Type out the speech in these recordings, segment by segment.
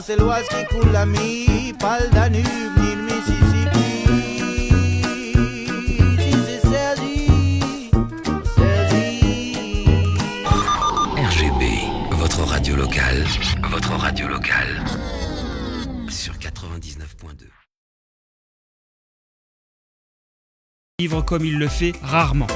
c'est l'Oise qui coule l'ami, pas le Danube ni le Mississippi. Si c'est Sergi, Sergi. RGB, votre radio locale sur 99.2. Vivre comme il le fait rarement.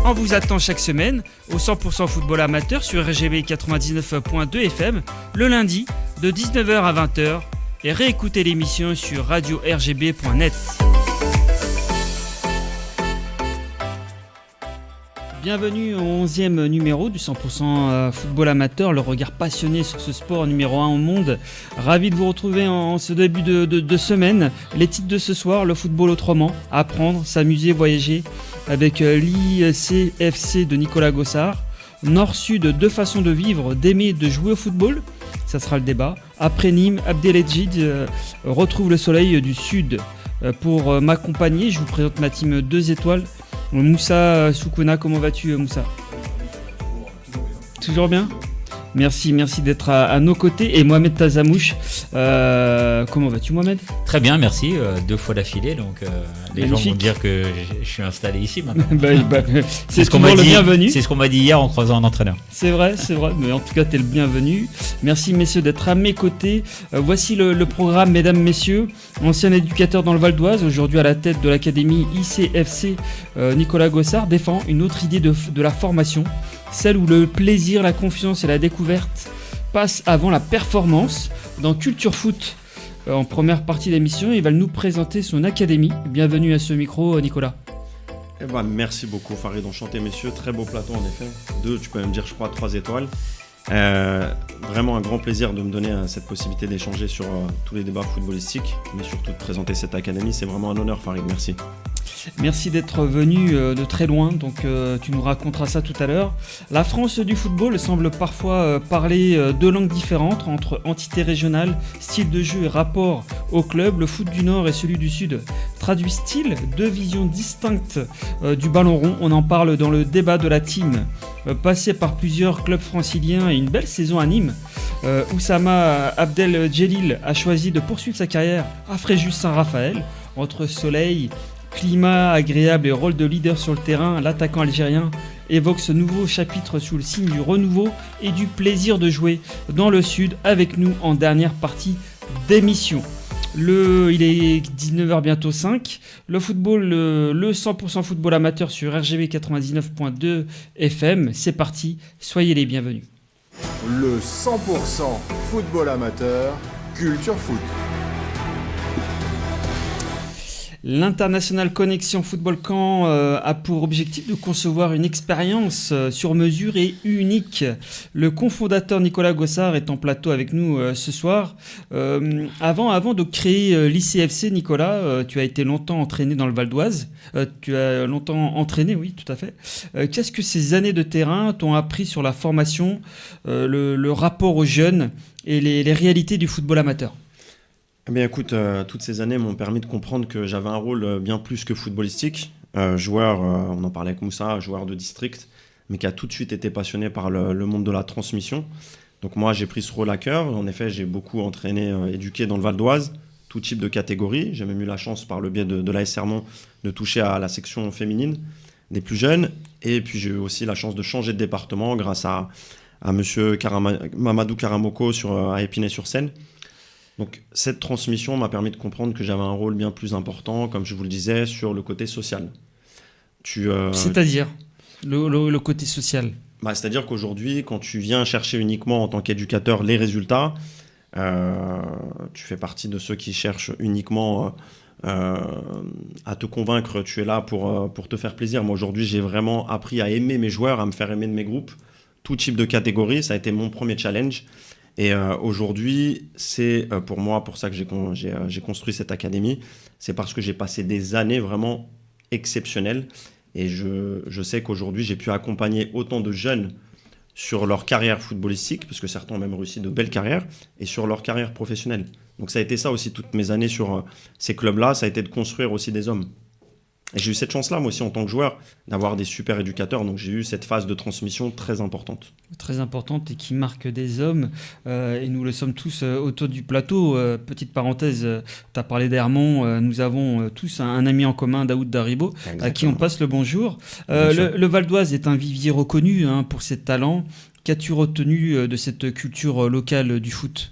On vous attend chaque semaine au 100% football amateur sur RGB 99.2 FM le lundi de 19h à 20h et réécoutez l'émission sur radio-rgb.net. Bienvenue au 11e numéro du 100% football amateur, le regard passionné sur ce sport numéro 1 au monde. Ravi de vous retrouver en ce début de semaine. Les titres de ce soir, le football autrement, apprendre, s'amuser, voyager avec l'ICFC de Nicolas Gossard. Nord-Sud, deux façons de vivre, d'aimer, de jouer au football. Ça sera le débat. Après Nîmes, Abdelhadjid retrouve le soleil du Sud. Pour m'accompagner, je vous présente ma team 2 étoiles. Moussa Soukouna, comment vas-tu Moussa ? Toujours bien ? Merci d'être à nos côtés. Et Mohamed Tazamouche, comment vas-tu Mohamed ? Très bien, merci. 2 fois d'affilée, donc les gens vont dire que je suis installé ici maintenant. C'est ce qu'on m'a dit. Bienvenu. C'est ce qu'on m'a dit hier en croisant un entraîneur. C'est vrai, mais en tout cas, t'es le bienvenu. Merci messieurs d'être à mes côtés. Voici le programme, mesdames, messieurs. Ancien éducateur dans le Val d'Oise, aujourd'hui à la tête de l'académie ICFC, Nicolas Gossard défend une autre idée de la formation. Celle où le plaisir, la confiance et la découverte passent avant la performance. Dans Culture Foot, en première partie d'émission, il va nous présenter son académie. Bienvenue à ce micro, Nicolas. Merci beaucoup Farid, enchanté messieurs, très beau plateau en effet. 2, tu peux même dire je crois 3 étoiles. Vraiment un grand plaisir de me donner cette possibilité d'échanger sur tous les débats footballistiques, mais surtout de présenter cette académie. C'est vraiment un honneur Farid, merci. Merci d'être venu de très loin, donc tu nous raconteras ça tout à l'heure. La France du football semble parfois parler deux langues différentes entre entité régionale, style de jeu et rapport au club. Le foot du Nord et celui du Sud traduisent-ils deux visions distinctes du ballon rond ? On en parle dans le débat de la team. Passé par plusieurs clubs franciliens et une belle saison à Nîmes, Oussama Abdeljelil a choisi de poursuivre sa carrière à Fréjus-Saint-Raphaël. Entre soleil, climat agréable et rôle de leader sur le terrain, l'attaquant algérien évoque ce nouveau chapitre sous le signe du renouveau et du plaisir de jouer dans le Sud avec nous en dernière partie d'émission. Il est 19h bientôt 5. Le football, le 100% football amateur sur RGB 99.2 FM. C'est parti, soyez les bienvenus. Le 100% football amateur, Culture Foot. L'International Connexion Football Camp a pour objectif de concevoir une expérience sur mesure et unique. Le cofondateur Nicolas Gossard est en plateau avec nous ce soir. Avant de créer l'ICFC, Nicolas, tu as été longtemps entraîné dans le Val d'Oise. Tu as longtemps entraîné, oui, tout à fait. Qu'est-ce que ces années de terrain t'ont appris sur la formation, le rapport aux jeunes et les réalités du football amateur ? Eh bien écoute, toutes ces années m'ont permis de comprendre que j'avais un rôle bien plus que footballistique. Joueur, on en parlait avec Moussa, joueur de district, mais qui a tout de suite été passionné par le monde de la transmission. Donc moi, j'ai pris ce rôle à cœur. En effet, j'ai beaucoup entraîné, éduqué dans le Val d'Oise, tout type de catégorie. J'ai même eu la chance, par le biais de l'AS Sermon, de toucher à la section féminine des plus jeunes. Et puis j'ai eu aussi la chance de changer de département grâce à monsieur Mamadou Karamoko à Épinay-sur-Seine. Donc cette transmission m'a permis de comprendre que j'avais un rôle bien plus important, comme je vous le disais, sur le côté social. C'est-à-dire le côté social ? C'est-à-dire qu'aujourd'hui, quand tu viens chercher uniquement en tant qu'éducateur les résultats, tu fais partie de ceux qui cherchent uniquement à te convaincre. Tu es là pour te faire plaisir. Moi aujourd'hui, j'ai vraiment appris à aimer mes joueurs, à me faire aimer de mes groupes, tout type de catégorie. Ça a été mon premier challenge. Et aujourd'hui, c'est pour ça que j'ai construit cette académie. C'est parce que j'ai passé des années vraiment exceptionnelles. Et je sais qu'aujourd'hui, j'ai pu accompagner autant de jeunes sur leur carrière footballistique, parce que certains ont même réussi de belles carrières, et sur leur carrière professionnelle. Donc ça a été ça aussi, toutes mes années sur ces clubs-là, ça a été de construire aussi des hommes. Et j'ai eu cette chance-là, moi aussi, en tant que joueur, d'avoir des super éducateurs. Donc j'ai eu cette phase de transmission très importante. Très importante et qui marque des hommes. Et nous le sommes tous autour du plateau. Petite parenthèse, tu as parlé d'Hermont. Nous avons tous un ami en commun, Daoud Daribo, Exactement. à qui on passe le bonjour. Bien sûr. Le Val d'Oise est un vivier reconnu pour ses talents. Qu'as-tu retenu de cette culture locale du foot ?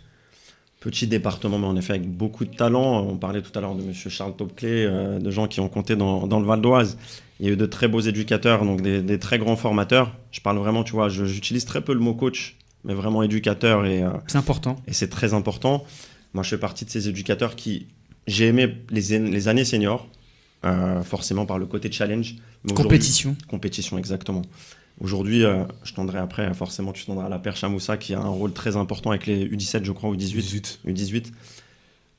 Petit département, mais en effet avec beaucoup de talent. On parlait tout à l'heure de M. Charles Topclé, de gens qui ont compté dans le Val d'Oise. Il y a eu de très beaux éducateurs, donc des très grands formateurs. Je parle vraiment, tu vois, j'utilise très peu le mot coach, mais vraiment éducateur. C'est important. Et c'est très important. Moi, je fais partie de ces éducateurs qui... J'ai aimé les années seniors, forcément par le côté challenge. Mais Compétition. Compétition, exactement. Aujourd'hui, je tendrai après, forcément, tu tendras à la perche à Moussa, qui a un rôle très important avec les U17, je crois, ou U18.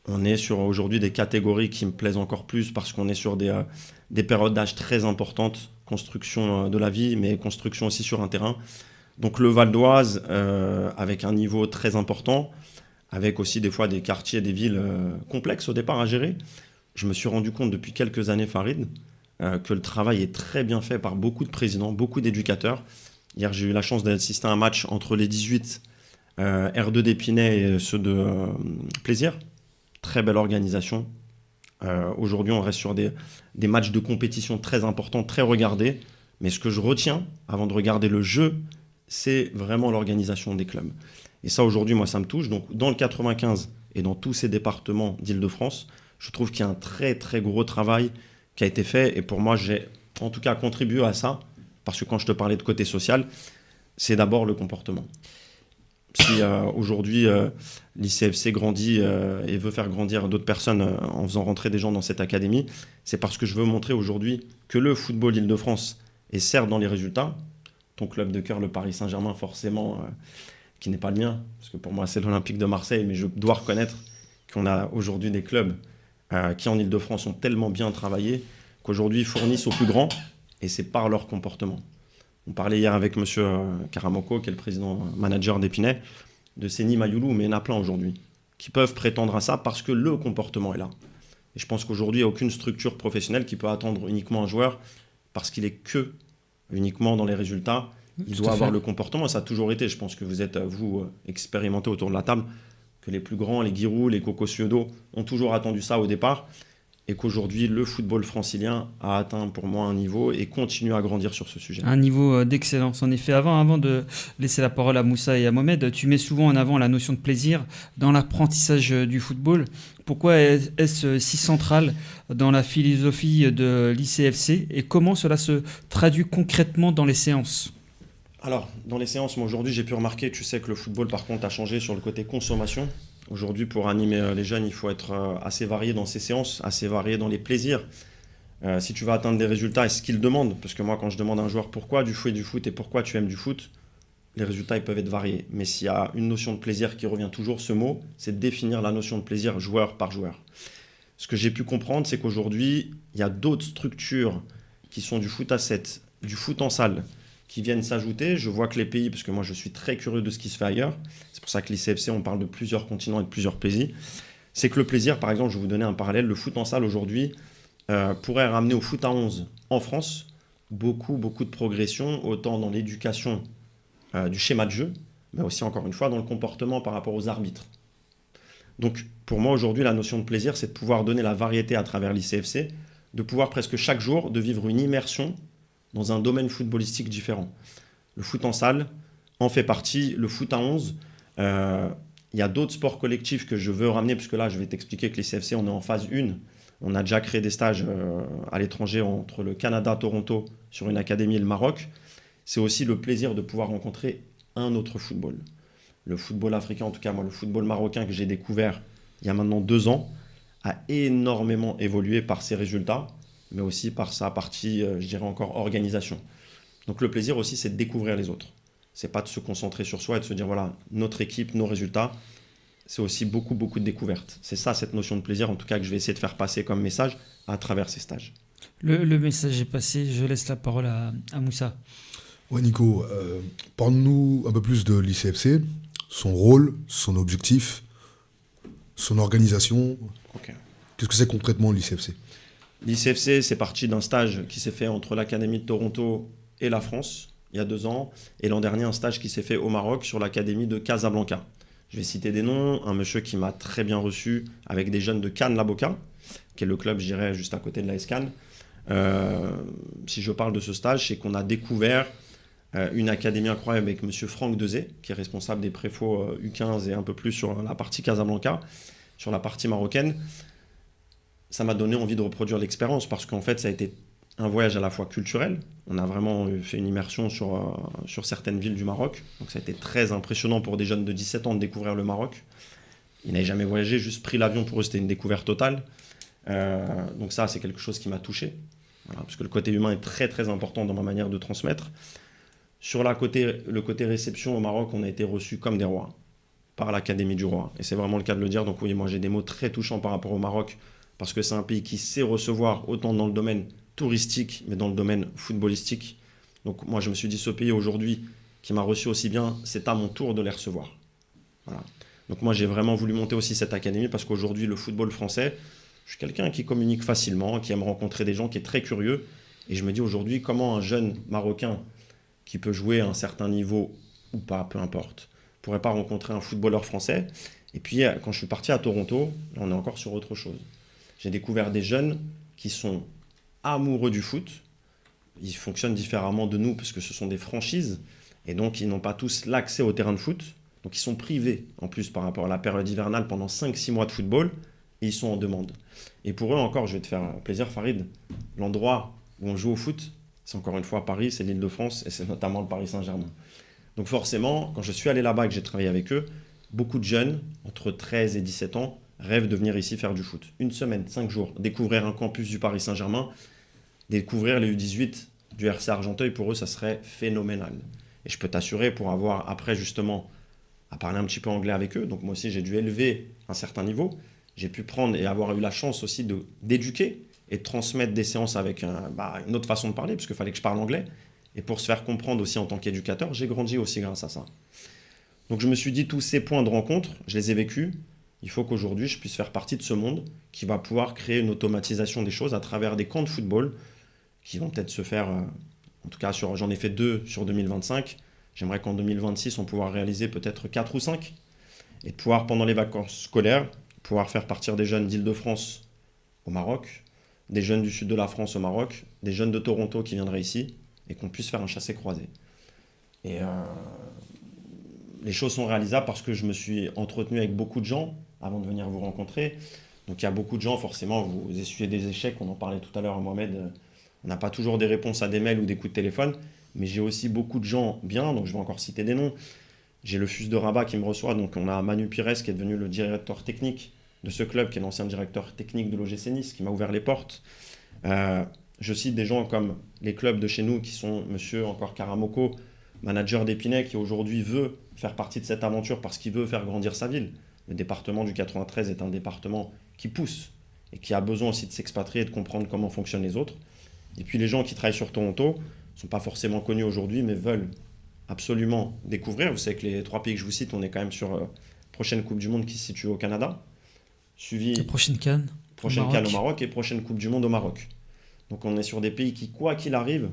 On est sur aujourd'hui des catégories qui me plaisent encore plus parce qu'on est sur des périodes d'âge très importantes, construction de la vie, mais construction aussi sur un terrain. Donc le Val d'Oise, avec un niveau très important, avec aussi des fois des quartiers, des villes complexes au départ à gérer. Je me suis rendu compte depuis quelques années, Farid, que le travail est très bien fait par beaucoup de présidents, beaucoup d'éducateurs. Hier, j'ai eu la chance d'assister à un match entre les 18 R2 d'Épinay et ceux de Plaisir. Très belle organisation. Aujourd'hui, on reste sur des matchs de compétition très importants, très regardés. Mais ce que je retiens, avant de regarder le jeu, c'est vraiment l'organisation des clubs. Et ça, aujourd'hui, moi, ça me touche. Donc, dans le 95 et dans tous ces départements d'Île-de-France, je trouve qu'il y a un très, très gros travail qui a été fait. Et pour moi, j'ai en tout cas contribué à ça. Parce que quand je te parlais de côté social, c'est d'abord le comportement. Si aujourd'hui l'ICFC grandit et veut faire grandir d'autres personnes en faisant rentrer des gens dans cette académie, c'est parce que je veux montrer aujourd'hui que le football Île-de-France est certes dans les résultats. Ton club de cœur, le Paris Saint-Germain, forcément, qui n'est pas le mien, parce que pour moi c'est l'Olympique de Marseille, mais je dois reconnaître qu'on a aujourd'hui des clubs qui en Île-de-France ont tellement bien travaillé qu'aujourd'hui fournissent aux plus grands, et c'est par leur comportement. On parlait hier avec M. Karamoko, qui est le président-manager d'Épinay, de Seni Mayoulou, mais il y en a plein aujourd'hui, qui peuvent prétendre à ça parce que le comportement est là. Et je pense qu'aujourd'hui, il n'y a aucune structure professionnelle qui peut attendre uniquement un joueur parce qu'il est que uniquement dans les résultats. Il doit avoir le comportement, ça a toujours été. Je pense que vous êtes, vous, expérimentés autour de la table, que les plus grands, les Giroud, les Coco Ciodo, ont toujours attendu ça au départ. Et qu'aujourd'hui, le football francilien a atteint pour moi un niveau et continue à grandir sur ce sujet. Un niveau d'excellence, en effet. Avant de laisser la parole à Moussa et à Mohamed, tu mets souvent en avant la notion de plaisir dans l'apprentissage du football. Pourquoi est-ce si central dans la philosophie de l'ICFC et comment cela se traduit concrètement dans les séances ? Alors, dans les séances, moi aujourd'hui, j'ai pu remarquer, tu sais que le football, par contre, a changé sur le côté consommation. Aujourd'hui, pour animer les jeunes, il faut être assez varié dans ses séances, assez varié dans les plaisirs. Si tu veux atteindre des résultats, et ce qu'ils demandent, parce que moi, quand je demande à un joueur pourquoi tu fais du foot et pourquoi tu aimes du foot, les résultats ils peuvent être variés. Mais s'il y a une notion de plaisir qui revient toujours, ce mot, c'est de définir la notion de plaisir joueur par joueur. Ce que j'ai pu comprendre, c'est qu'aujourd'hui, il y a d'autres structures qui sont du foot à 7, du foot en salle, qui viennent s'ajouter. Je vois que les pays, parce que moi je suis très curieux de ce qui se fait ailleurs, c'est pour ça que l'ICFC, on parle de plusieurs continents et de plusieurs pays, c'est que le plaisir, par exemple, je vais vous donner un parallèle, le foot en salle aujourd'hui pourrait ramener au foot à 11 en France beaucoup de progression, autant dans l'éducation du schéma de jeu, mais aussi encore une fois dans le comportement par rapport aux arbitres. Donc pour moi aujourd'hui, la notion de plaisir, c'est de pouvoir donner la variété à travers l'ICFC, de pouvoir presque chaque jour de vivre une immersion dans un domaine footballistique différent. Le foot en salle en fait partie, le foot à 11, il y a d'autres sports collectifs que je veux ramener, puisque là je vais t'expliquer que les CFC, on est en phase 1, on a déjà créé des stages à l'étranger entre le Canada, Toronto, sur une académie et le Maroc. C'est aussi le plaisir de pouvoir rencontrer un autre football. Le football africain, en tout cas moi, le football marocain que j'ai découvert il y a maintenant 2 ans, a énormément évolué par ses résultats, mais aussi par sa partie, je dirais encore, organisation. Donc le plaisir aussi, c'est de découvrir les autres. C'est pas de se concentrer sur soi et de se dire, voilà, notre équipe, nos résultats, c'est aussi beaucoup de découvertes. C'est ça, cette notion de plaisir, en tout cas, que je vais essayer de faire passer comme message à travers ces stages. Le message est passé, je laisse la parole à Moussa. Ouais, Nico, parle-nous un peu plus de l'ICFC, son rôle, son objectif, son organisation. Ok. Qu'est-ce que c'est concrètement l'ICFC ? L'ICFC, c'est parti d'un stage qui s'est fait entre l'Académie de Toronto et la France, il y a 2 ans. Et l'an dernier, un stage qui s'est fait au Maroc sur l'Académie de Casablanca. Je vais citer des noms. Un monsieur qui m'a très bien reçu avec des jeunes de Cannes La Boca, qui est le club, je dirais, juste à côté de l'AS Cannes. Si je parle de ce stage, c'est qu'on a découvert une académie incroyable avec monsieur Franck Dezé, qui est responsable des préfaux U15 et un peu plus sur la partie Casablanca, sur la partie marocaine. Ça m'a donné envie de reproduire l'expérience parce qu'en fait, ça a été un voyage à la fois culturel. On a vraiment fait une immersion sur certaines villes du Maroc. Donc ça a été très impressionnant pour des jeunes de 17 ans de découvrir le Maroc. Ils n'avaient jamais voyagé, juste pris l'avion, pour eux, c'était une découverte totale. Donc ça, c'est quelque chose qui m'a touché. Voilà, parce que le côté humain est très très important dans ma manière de transmettre. Sur le côté réception au Maroc, on a été reçus comme des rois, par l'Académie du Roi. Et c'est vraiment le cas de le dire. Donc oui, moi j'ai des mots très touchants par rapport au Maroc, parce que c'est un pays qui sait recevoir autant dans le domaine touristique, mais dans le domaine footballistique. Donc moi je me suis dit, ce pays aujourd'hui qui m'a reçu aussi bien, c'est à mon tour de les recevoir. Voilà. Donc moi j'ai vraiment voulu monter aussi cette académie, parce qu'aujourd'hui le football français, je suis quelqu'un qui communique facilement, qui aime rencontrer des gens, qui est très curieux. Et je me dis aujourd'hui, comment un jeune Marocain qui peut jouer à un certain niveau ou pas, peu importe, pourrait pas rencontrer un footballeur français. Et puis quand je suis parti à Toronto, là, on est encore sur autre chose. J'ai découvert des jeunes qui sont amoureux du foot. Ils fonctionnent différemment de nous parce que ce sont des franchises et donc ils n'ont pas tous l'accès au terrain de foot. Donc ils sont privés en plus par rapport à la période hivernale pendant 5-6 mois de football et ils sont en demande. Et pour eux encore, je vais te faire plaisir Farid, l'endroit où on joue au foot, c'est encore une fois Paris, c'est l'Île-de-France et c'est notamment le Paris Saint-Germain. Donc forcément, quand je suis allé là-bas et que j'ai travaillé avec eux, beaucoup de jeunes, entre 13 et 17 ans, rêvent de venir ici faire du foot. 1 semaine, 5 jours, découvrir un campus du Paris Saint-Germain, découvrir les U18 du RC Argenteuil, pour eux, ça serait phénoménal. Et je peux t'assurer, pour avoir après justement à parler un petit peu anglais avec eux, donc moi aussi j'ai dû élever un certain niveau, j'ai pu prendre et avoir eu la chance aussi d'éduquer et de transmettre des séances avec une autre façon de parler, parce qu'il fallait que je parle anglais. Et pour se faire comprendre aussi en tant qu'éducateur, j'ai grandi aussi grâce à ça. Donc je me suis dit, tous ces points de rencontre, je les ai vécus. Il faut qu'aujourd'hui, je puisse faire partie de ce monde qui va pouvoir créer une automatisation des choses à travers des camps de football qui vont peut-être se faire, en tout cas, j'en ai fait 2 sur 2025. J'aimerais qu'en 2026, on puisse réaliser peut-être 4 ou 5. Et de pouvoir, pendant les vacances scolaires, pouvoir faire partir des jeunes d'Île-de-France au Maroc, des jeunes du sud de la France au Maroc, des jeunes de Toronto qui viendraient ici, et qu'on puisse faire un chassé-croisé. Et les choses sont réalisables parce que je me suis entretenu avec beaucoup de gens avant de venir vous rencontrer. Donc il y a beaucoup de gens, forcément, vous essuyez des échecs, on en parlait tout à l'heure, Mohamed, on n'a pas toujours des réponses à des mails ou des coups de téléphone, mais j'ai aussi beaucoup de gens bien, donc je vais encore citer des noms. J'ai le FUS de Rabat qui me reçoit, donc on a Manu Pires qui est devenu le directeur technique de ce club, qui est l'ancien directeur technique de l'OGC Nice, qui m'a ouvert les portes. Je cite des gens comme les clubs de chez nous qui sont monsieur encore Karamoko, manager d'Épinay, qui aujourd'hui veut faire partie de cette aventure parce qu'il veut faire grandir sa ville. Le département du 93 est un département qui pousse et qui a besoin aussi de s'expatrier et de comprendre comment fonctionnent les autres. Et puis les gens qui travaillent sur Toronto ne sont pas forcément connus aujourd'hui, mais veulent absolument découvrir. Vous savez que les 3 pays que je vous cite, on est quand même sur la prochaine Coupe du Monde qui se situe au Canada, suivi la prochaine Cannes au Maroc et prochaine Coupe du Monde au Maroc. Donc on est sur des pays qui, quoi qu'il arrive,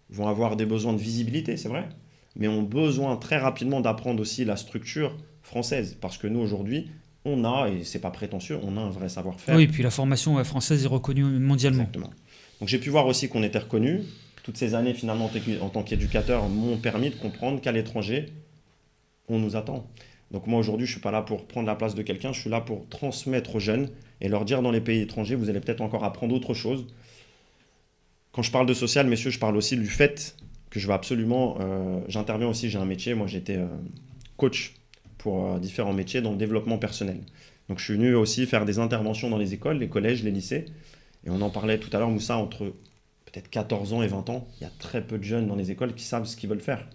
vont avoir des besoins de visibilité, c'est vrai, mais ont besoin très rapidement d'apprendre aussi la structure française. Parce que nous, aujourd'hui, on a, et c'est pas prétentieux, on a un vrai savoir-faire. Oui, et puis la formation française est reconnue mondialement. Exactement. Donc j'ai pu voir aussi qu'on était reconnu. Toutes ces années, finalement, en tant qu'éducateur, m'ont permis de comprendre qu'à l'étranger, on nous attend. Donc moi, aujourd'hui, je ne suis pas là pour prendre la place de quelqu'un, je suis là pour transmettre aux jeunes et leur dire dans les pays étrangers, vous allez peut-être encore apprendre autre chose. Quand je parle de social, messieurs, je parle aussi du fait que je vais absolument... j'interviens aussi, j'ai un métier, moi j'étais coach pour différents métiers dans le développement personnel. Donc je suis venu aussi faire des interventions dans les écoles, les collèges, les lycées. Et on en parlait tout à l'heure, Moussa, entre peut-être 14 ans et 20 ans, il y a très peu de jeunes dans les écoles qui savent ce qu'ils veulent faire.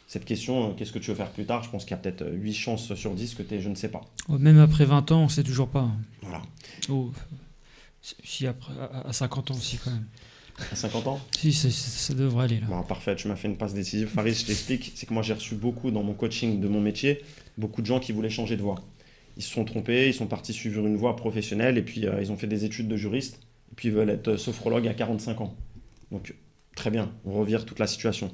Cette question, qu'est-ce que tu veux faire plus tard, je pense qu'il y a peut-être 8 chances sur 10 que tu es, je ne sais pas. Même après 20 ans, on ne sait toujours pas. Voilà. Oh, si après, à 50 ans aussi quand même. À 50 ans ? Si, ça devrait aller là. Bon, parfait, tu m'as fait une passe décisive. Farid, je t'explique, c'est que moi j'ai reçu beaucoup dans mon coaching de mon métier, beaucoup de gens qui voulaient changer de voie. Ils se sont trompés, ils sont partis suivre une voie professionnelle et puis ils ont fait des études de juriste et puis ils veulent être sophrologues à 45 ans. Donc très bien, on revire toute la situation.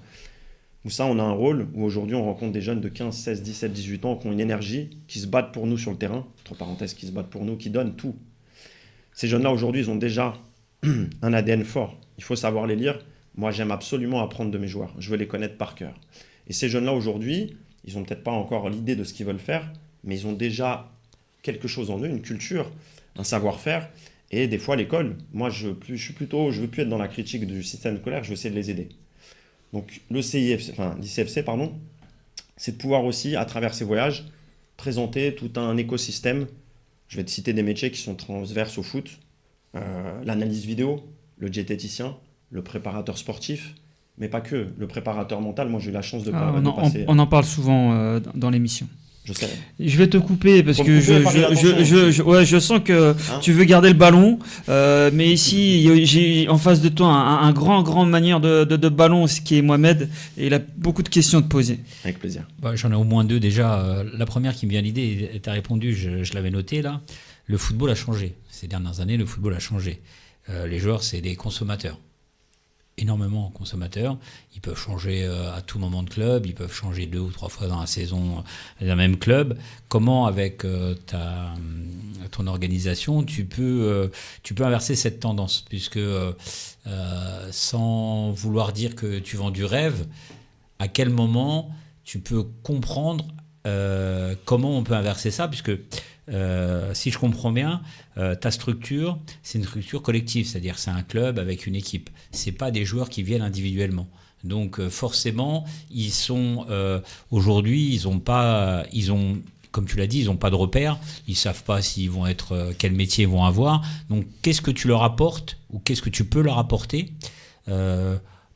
Moussa, on a un rôle où aujourd'hui on rencontre des jeunes de 15, 16, 17, 18 ans qui ont une énergie, qui se battent pour nous sur le terrain, entre parenthèses, qui se battent pour nous, qui donnent tout. Ces jeunes-là aujourd'hui, ils ont déjà un ADN fort. Il faut savoir les lire. Moi, j'aime absolument apprendre de mes joueurs. Je veux les connaître par cœur. Et ces jeunes-là aujourd'hui, ils n'ont peut-être pas encore l'idée de ce qu'ils veulent faire, mais ils ont déjà quelque chose en eux, une culture, un savoir-faire. Et des fois, l'école, moi, je veux plus être dans la critique du système scolaire, je veux essayer de les aider. Donc, l'ICFC, c'est de pouvoir aussi, à travers ces voyages, présenter tout un écosystème. Je vais te citer des métiers qui sont transverses au foot. L'analyse vidéo, le diététicien, le préparateur sportif, mais pas que. Le préparateur mental, moi j'ai eu la chance de passer... On en parle souvent dans l'émission. Je sais. Je vais te couper parce que je sens que tu veux garder le ballon, mais ici j'ai en face de toi un grand manière de ballon, ce qui est Mohamed, et il a beaucoup de questions à te poser. Avec plaisir. J'en ai au moins deux déjà. La première qui me vient à l'idée, et tu as répondu, je l'avais noté là. Le football a changé. Ces dernières années, le football a changé. Les joueurs, c'est des consommateurs. Énormément consommateurs. Ils peuvent changer à tout moment de club, ils peuvent changer 2 ou 3 fois dans la saison d'un même club. Comment, avec ton organisation, tu peux inverser cette tendance, puisque sans vouloir dire que tu vends du rêve, à quel moment tu peux comprendre comment on peut inverser ça, puisque si je comprends bien, ta structure, c'est une structure collective, c'est-à-dire c'est un club avec une équipe. C'est pas des joueurs qui viennent individuellement. Donc forcément, ils sont aujourd'hui, comme tu l'as dit, ils n'ont pas de repères. Ils savent pas s'ils vont être, quel métier ils vont avoir. Donc qu'est-ce que tu leur apportes ou qu'est-ce que tu peux leur apporter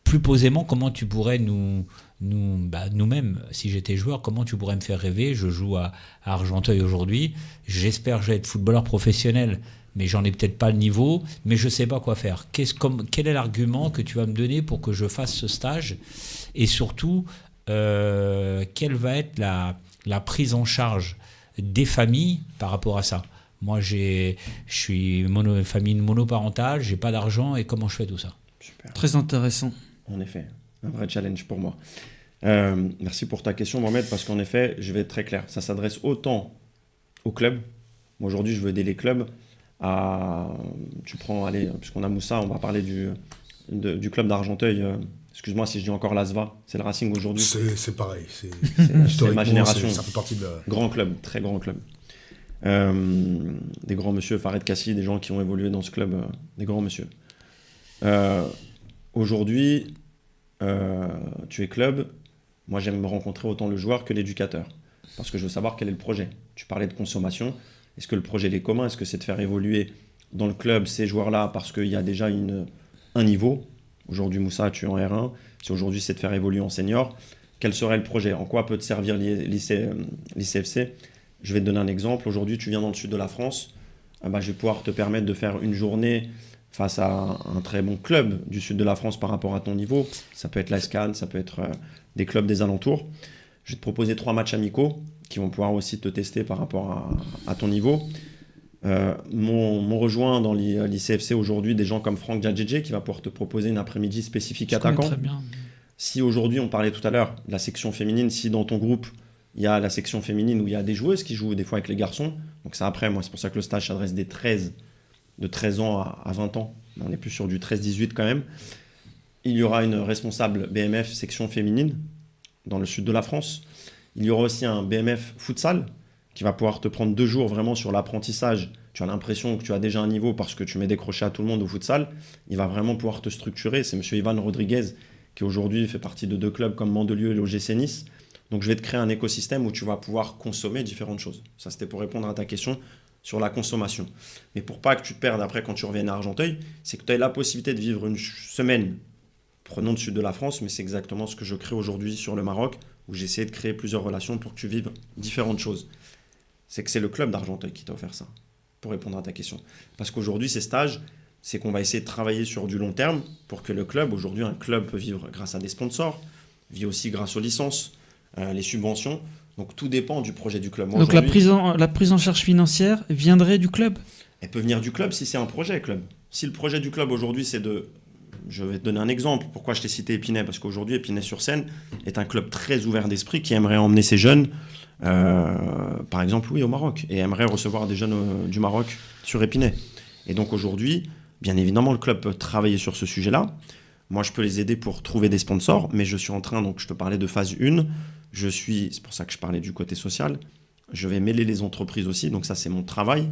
plus posément, comment tu pourrais nous-mêmes, si j'étais joueur, comment tu pourrais me faire rêver? Je joue à Argenteuil aujourd'hui. J'espère que je vais être footballeur professionnel, mais j'en ai peut-être pas le niveau, mais je sais pas quoi faire. Quel est l'argument que tu vas me donner pour que je fasse ce stage? Et surtout, quelle va être la prise en charge des familles par rapport à ça? Moi, je suis famille monoparentale, j'ai pas d'argent, et comment je fais tout ça? Super. Très intéressant. En effet, un vrai challenge pour moi. Merci pour ta question, Mohamed, parce qu'en effet, je vais être très clair. Ça s'adresse autant aux clubs. Moi, aujourd'hui, je veux aider les clubs à... puisqu'on a Moussa, on va parler du club d'Argenteuil. Excuse-moi si je dis encore l'ASVA. C'est le Racing aujourd'hui. C'est pareil. C'est ma génération. Ça fait partie de Grand club, très grand club. Des grands monsieur, Farid Kassi, des gens qui ont évolué dans ce club, des grands monsieur. Aujourd'hui, tu es club. Moi, j'aime me rencontrer autant le joueur que l'éducateur, parce que je veux savoir quel est le projet. Tu parlais de consommation. Est-ce que le projet est commun? Est-ce que c'est de faire évoluer dans le club ces joueurs-là parce qu'il y a déjà un niveau? Aujourd'hui, Moussa, tu es en R1. Si aujourd'hui, c'est de faire évoluer en senior, quel serait le projet? En quoi peut te servir l'ICFC? Je vais te donner un exemple. Aujourd'hui, tu viens dans le sud de la France. Je vais pouvoir te permettre de faire une journée face à un très bon club du sud de la France par rapport à ton niveau. Ça peut être l'Escan, ça peut être des clubs des alentours. Je vais te proposer 3 matchs amicaux qui vont pouvoir aussi te tester par rapport à ton niveau. M'ont rejoint dans l'ICFC aujourd'hui des gens comme Franck Djadjedje qui va pouvoir te proposer une après-midi spécifique attaquant. Très bien. Si aujourd'hui, on parlait tout à l'heure de la section féminine, si dans ton groupe, il y a la section féminine où il y a des joueuses qui jouent des fois avec les garçons, donc ça après, moi c'est pour ça que le stage s'adresse de 13 ans à 20 ans, on est plus sur du 13-18 quand même. Il y aura une responsable BMF section féminine dans le sud de la France. Il y aura aussi un BMF futsal qui va pouvoir te prendre 2 jours vraiment sur l'apprentissage. Tu as l'impression que tu as déjà un niveau parce que tu mets des crochets à tout le monde au futsal. Il va vraiment pouvoir te structurer. C'est monsieur Ivan Rodriguez qui aujourd'hui fait partie de 2 clubs comme Mandelieu et l'OGC Nice. Donc je vais te créer un écosystème où tu vas pouvoir consommer différentes choses. Ça, c'était pour répondre à ta question sur la consommation. Mais pour pas que tu te perdes après quand tu reviennes à Argenteuil, c'est que tu as la possibilité de vivre une semaine, prenons le sud de la France, mais c'est exactement ce que je crée aujourd'hui sur le Maroc, où j'ai essayé de créer plusieurs relations pour que tu vives différentes choses. C'est que c'est le club d'Argenteuil qui t'a offert ça, pour répondre à ta question. Parce qu'aujourd'hui, ces stages, c'est qu'on va essayer de travailler sur du long terme pour que le club, aujourd'hui, un club peut vivre grâce à des sponsors, vit aussi grâce aux licences, les subventions. Donc tout dépend du projet du club. Moi, donc la prise en charge financière viendrait du club? Elle peut venir du club si c'est un projet club. Si le projet du club aujourd'hui, c'est de... Je vais te donner un exemple. Pourquoi je t'ai cité Épinay? Parce qu'aujourd'hui, Épinay-sur-Seine est un club très ouvert d'esprit qui aimerait emmener ses jeunes, par exemple, oui, au Maroc, et aimerait recevoir des jeunes du Maroc sur Épinay. Et donc aujourd'hui, bien évidemment, le club peut travailler sur ce sujet-là. Moi, je peux les aider pour trouver des sponsors, mais je suis en train, donc je te parlais de phase 1, c'est pour ça que je parlais du côté social, je vais mêler les entreprises aussi, donc ça c'est mon travail.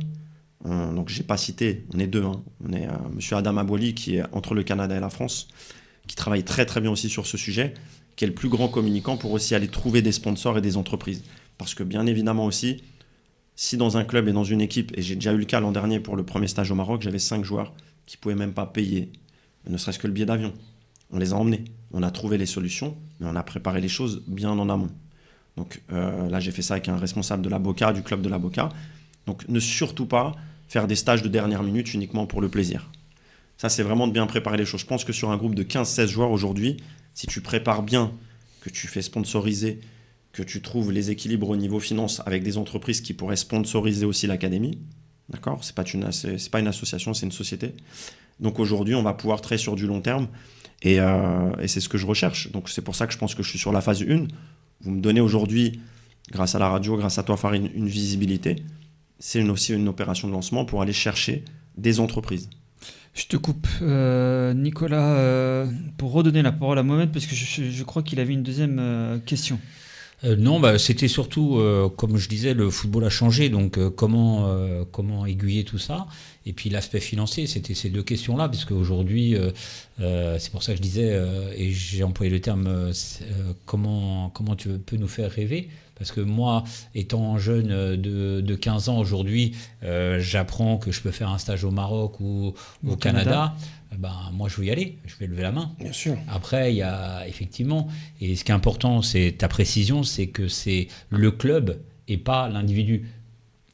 Donc j'ai pas cité, on est deux, hein. On est monsieur Adam Abouali qui est entre le Canada et la France, qui travaille très très bien aussi sur ce sujet, qui est le plus grand communicant pour aussi aller trouver des sponsors et des entreprises. Parce que bien évidemment aussi, si dans un club et dans une équipe, et j'ai déjà eu le cas l'an dernier pour le premier stage au Maroc, j'avais 5 joueurs qui pouvaient même pas payer, ne serait-ce que le billet d'avion. On les a emmenés, on a trouvé les solutions, mais on a préparé les choses bien en amont. Donc là j'ai fait ça avec un responsable de la Boca, du club de la Boca. Donc ne surtout pas faire des stages de dernière minute uniquement pour le plaisir. Ça, c'est vraiment de bien préparer les choses. Je pense que sur un groupe de 15-16 joueurs aujourd'hui, si tu prépares bien, que tu fais sponsoriser, que tu trouves les équilibres au niveau finance avec des entreprises qui pourraient sponsoriser aussi l'académie, d'accord ? C'est pas une association, c'est une société. Donc aujourd'hui, on va pouvoir travailler sur du long terme et c'est ce que je recherche. Donc c'est pour ça que je pense que je suis sur la phase 1. Vous me donnez aujourd'hui, grâce à la radio, grâce à toi, Farid, une visibilité. C'est aussi une opération de lancement pour aller chercher des entreprises. Je te coupe, Nicolas, pour redonner la parole à Mohamed, parce que je crois qu'il avait une deuxième question. Non, c'était surtout, comme je disais, le football a changé, donc comment aiguiller tout ça. Et puis l'aspect financier, c'était ces deux questions-là, parce qu'aujourd'hui, c'est pour ça que je disais, et j'ai employé le terme, comment tu peux nous faire rêver. Parce que moi, étant jeune de 15 ans aujourd'hui, j'apprends que je peux faire un stage au Maroc ou au Canada. Moi, je veux y aller, je vais lever la main. Bien sûr. Après, il y a effectivement, et ce qui est important, c'est ta précision, c'est que c'est le club et pas l'individu.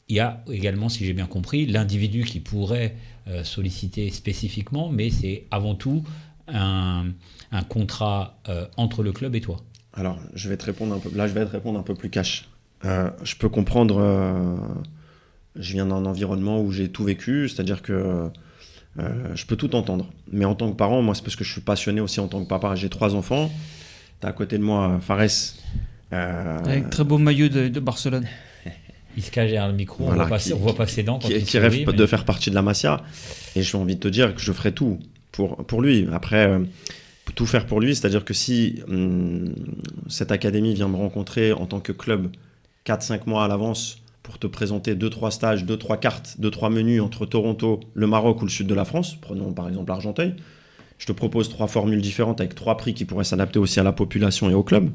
Il y a également, si j'ai bien compris, l'individu qui pourrait solliciter spécifiquement, mais c'est avant tout un contrat entre le club et toi. Alors, je vais te répondre un peu plus cash. Je peux comprendre, je viens d'un environnement où j'ai tout vécu, c'est-à-dire que je peux tout entendre. Mais en tant que parent, moi, c'est parce que je suis passionné aussi en tant que papa. J'ai 3 enfants. T'as à côté de moi Fares. Avec très beau maillot de Barcelone. Il se cache derrière le micro, Voilà, on voit pas ses dents. Qui rêve de faire partie de la Masia. Et j'ai envie de te dire que je ferai tout pour lui. Après, tout faire pour lui, c'est-à-dire que si cette académie vient me rencontrer en tant que club 4-5 mois à l'avance pour te présenter 2-3 stages, 2-3 cartes, 2-3 menus entre Toronto, le Maroc ou le sud de la France, prenons par exemple Argenteuil, je te propose 3 formules différentes avec 3 prix qui pourraient s'adapter aussi à la population et au club.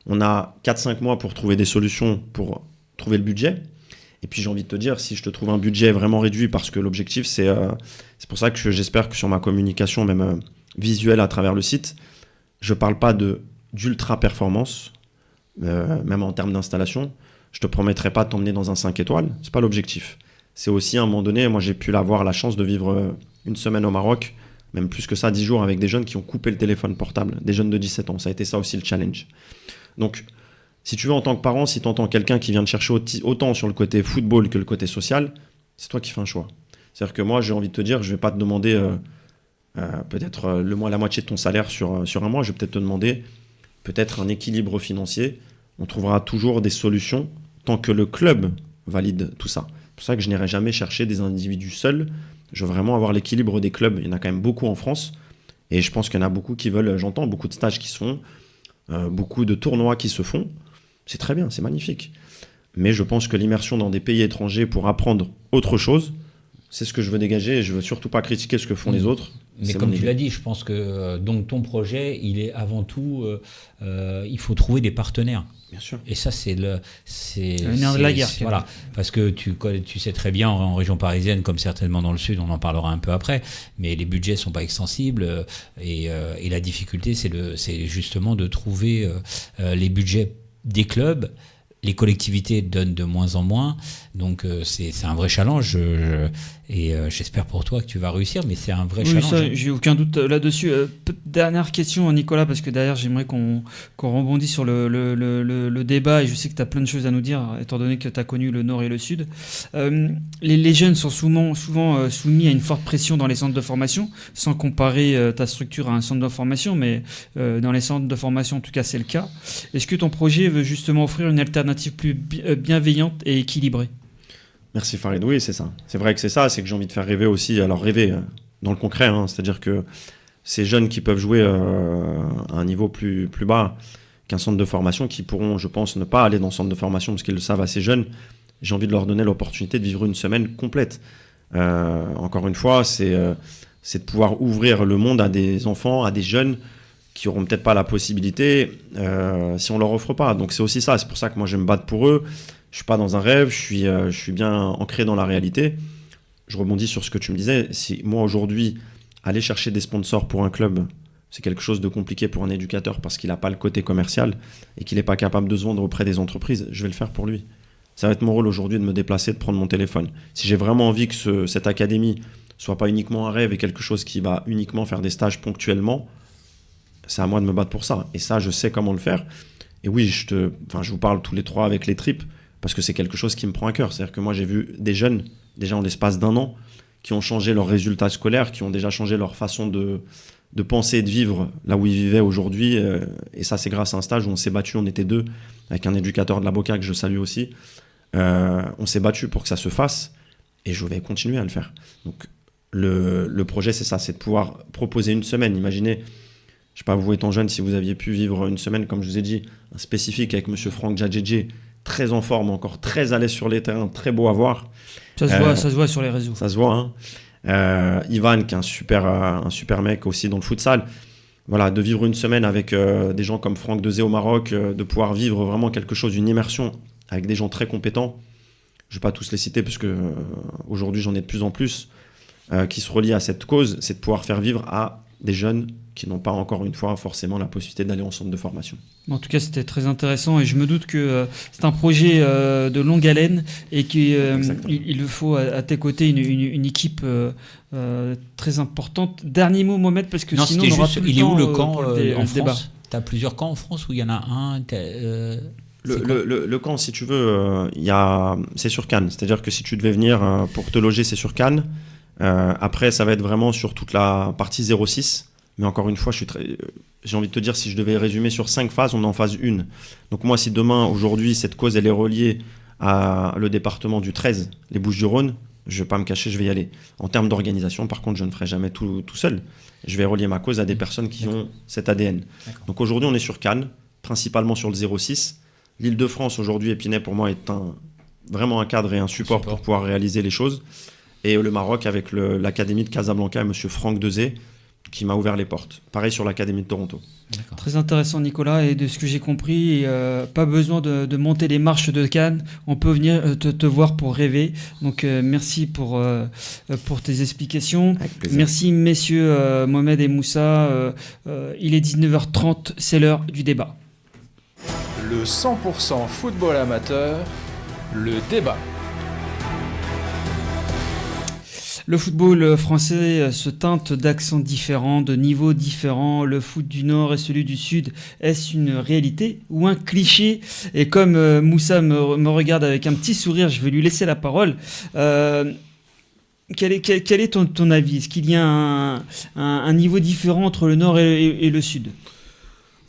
On a 4-5 mois pour trouver des solutions, pour trouver le budget. Et puis j'ai envie de te dire, si je te trouve un budget vraiment réduit, parce que l'objectif, c'est pour ça que j'espère que sur ma communication, même visuelle à travers le site, je ne parle pas d'ultra performance, même en termes d'installation. Je ne te promettrai pas de t'emmener dans un 5 étoiles, ce n'est pas l'objectif. C'est aussi à un moment donné, moi j'ai pu avoir la chance de vivre une semaine au Maroc, même plus que ça, 10 jours avec des jeunes qui ont coupé le téléphone portable, des jeunes de 17 ans. Ça a été ça aussi le challenge. Donc, si tu veux, en tant que parent, si tu entends quelqu'un qui vient te chercher autant sur le côté football que le côté social, c'est toi qui fais un choix. C'est-à-dire que moi, j'ai envie de te dire, je ne vais pas te demander peut-être la moitié de ton salaire sur un mois. Je vais peut-être te demander peut-être un équilibre financier. On trouvera toujours des solutions tant que le club valide tout ça. C'est pour ça que je n'irai jamais chercher des individus seuls. Je veux vraiment avoir l'équilibre des clubs. Il y en a quand même beaucoup en France. Et je pense qu'il y en a beaucoup qui veulent, j'entends beaucoup de stages qui se font, beaucoup de tournois qui se font. C'est très bien, c'est magnifique. Mais je pense que l'immersion dans des pays étrangers pour apprendre autre chose, c'est ce que je veux dégager et je veux surtout pas critiquer ce que font les autres. Mais comme tu l'as dit, je pense que donc ton projet, il est avant tout, il faut trouver des partenaires. Bien sûr. Et ça, c'est le nerf de la guerre. Voilà, parce que tu sais très bien en région parisienne, comme certainement dans le sud, on en parlera un peu après, mais les budgets sont pas extensibles et la difficulté, c'est justement de trouver les budgets des clubs les collectivités donnent de moins en moins, donc c'est un vrai challenge. J'espère pour toi que tu vas réussir, mais c'est un vrai Oui, challenge. ça, j'ai aucun doute là-dessus. Dernière question, Nicolas, parce que derrière, j'aimerais qu'on rebondisse sur le débat, et je sais que tu as plein de choses à nous dire, étant donné que tu as connu le Nord et le Sud. Les jeunes sont souvent soumis à une forte pression dans les centres de formation, sans comparer ta structure à un centre de formation, mais dans les centres de formation, en tout cas, c'est le cas. Est-ce que ton projet veut justement offrir une alternative plus bienveillante et équilibrée ? Merci Farid, oui c'est ça. C'est vrai que c'est ça, c'est que j'ai envie de faire rêver aussi, alors rêver dans le concret, hein, c'est-à-dire que ces jeunes qui peuvent jouer à un niveau plus bas qu'un centre de formation, qui pourront, je pense, ne pas aller dans le centre de formation parce qu'ils le savent assez jeunes, j'ai envie de leur donner l'opportunité de vivre une semaine complète. Encore une fois, c'est de pouvoir ouvrir le monde à des enfants, à des jeunes qui n'auront peut-être pas la possibilité si on ne leur offre pas. Donc c'est aussi ça, c'est pour ça que moi je me bats pour eux. Je ne suis pas dans un rêve, je suis bien ancré dans la réalité. Je rebondis sur ce que tu me disais. Si moi aujourd'hui, aller chercher des sponsors pour un club, c'est quelque chose de compliqué pour un éducateur parce qu'il n'a pas le côté commercial et qu'il n'est pas capable de se vendre auprès des entreprises, je vais le faire pour lui. Ça va être mon rôle aujourd'hui de me déplacer, de prendre mon téléphone. Si j'ai vraiment envie que cette académie soit pas uniquement un rêve et quelque chose qui va uniquement faire des stages ponctuellement, c'est à moi de me battre pour ça. Et ça, je sais comment le faire. Et oui, je vous parle tous les trois avec les tripes parce que c'est quelque chose qui me prend à cœur. C'est-à-dire que moi, j'ai vu des jeunes, déjà en l'espace d'un an, qui ont changé leurs résultats scolaires, qui ont déjà changé leur façon de penser et de vivre là où ils vivaient aujourd'hui. Et ça, c'est grâce à un stage où on s'est battu, on était 2, avec un éducateur de la Boca que je salue aussi. On s'est battu pour que ça se fasse et je vais continuer à le faire. Donc le projet, c'est ça, c'est de pouvoir proposer une semaine. Imaginez, je sais pas, vous étant jeune, si vous aviez pu vivre une semaine, comme je vous ai dit, un spécifique avec monsieur Franck Djadjedje, très en forme, encore très à l'aise sur les terrains, très beau à voir. Ça se voit sur les réseaux. Ça se voit, hein. Ivan, qui est un super mec aussi dans le futsal. Voilà, de vivre une semaine avec des gens comme Franck Dezé au Maroc, de pouvoir vivre vraiment quelque chose, une immersion avec des gens très compétents. Je ne vais pas tous les citer parce que aujourd'hui j'en ai de plus en plus qui se relient à cette cause, c'est de pouvoir faire vivre à des jeunes qui n'ont pas encore une fois forcément la possibilité d'aller en centre de formation. En tout cas, c'était très intéressant et je me doute que c'est un projet de longue haleine et qu'il le faut à tes côtés une équipe très importante. Dernier mot, Mohamed, parce que sinon on aura plus il le est temps où le camp pour en débat. France ? Tu as plusieurs camps en France où il y en a un Le camp, si tu veux, c'est sur Cannes. C'est-à-dire que si tu devais venir pour te loger, c'est sur Cannes. Après, ça va être vraiment sur toute la partie 06. Mais encore une fois, j'ai envie de te dire, si je devais résumer sur 5 phases, on est en phase 1. Donc moi, si demain, aujourd'hui, cette cause, elle est reliée à le département du 13, les Bouches-du-Rhône, je ne vais pas me cacher, je vais y aller. En termes d'organisation, par contre, je ne ferai jamais tout seul. Je vais relier ma cause à des personnes qui ont cet ADN. D'accord. Donc aujourd'hui, on est sur Cannes, principalement sur le 06. L'Île-de-France, aujourd'hui, Épinay, pour moi, est vraiment un cadre et un support pour pouvoir réaliser les choses. Et le Maroc, avec l'Académie de Casablanca et M. Franck Dezé, qui m'a ouvert les portes. Pareil sur l'Académie de Toronto. D'accord. Très intéressant, Nicolas, et de ce que j'ai compris, pas besoin de monter les marches de Cannes, on peut venir te voir pour rêver. Donc merci pour tes explications. Merci messieurs Mohamed et Moussa. Il est 19h30, c'est l'heure du débat. Le 100% football amateur, le débat. Le football français se teinte d'accents différents, de niveaux différents. Le foot du Nord et celui du Sud, est-ce une réalité ou un cliché ? Et comme Moussa me regarde avec un petit sourire, je vais lui laisser la parole. Quel est ton avis ? Est-ce qu'il y a un niveau différent entre le Nord et le Sud ?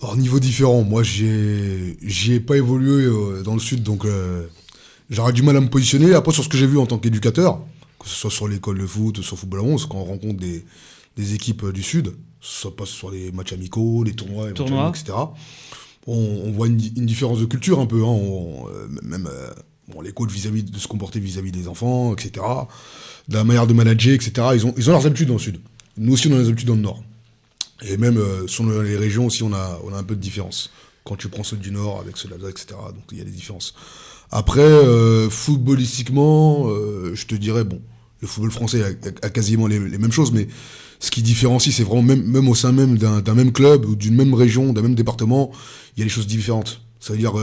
Alors, niveau différent, moi j'y ai pas évolué dans le Sud, donc j'aurais du mal à me positionner. Après, sur ce que j'ai vu en tant qu'éducateur, que ce soit sur l'école de foot, sur Football à 11, quand on rencontre des équipes du Sud, ça passe sur les matchs amicaux, les tournois, etc. On voit une différence de culture un peu, hein, les coachs de se comporter vis-à-vis des enfants, etc. De la manière de manager, etc. Ils ont leurs habitudes dans le Sud. Nous aussi, on a les habitudes dans le Nord. Et même sur les régions aussi, on a un peu de différence. Quand tu prends ceux du Nord avec ceux de l'Alsace, etc. Donc il y a des différences. Après, footballistiquement, je te dirais, bon, le football français a quasiment les mêmes choses, mais ce qui différencie, c'est vraiment même au sein même d'un même club ou d'une même région, d'un même département, il y a des choses différentes. Ça veut dire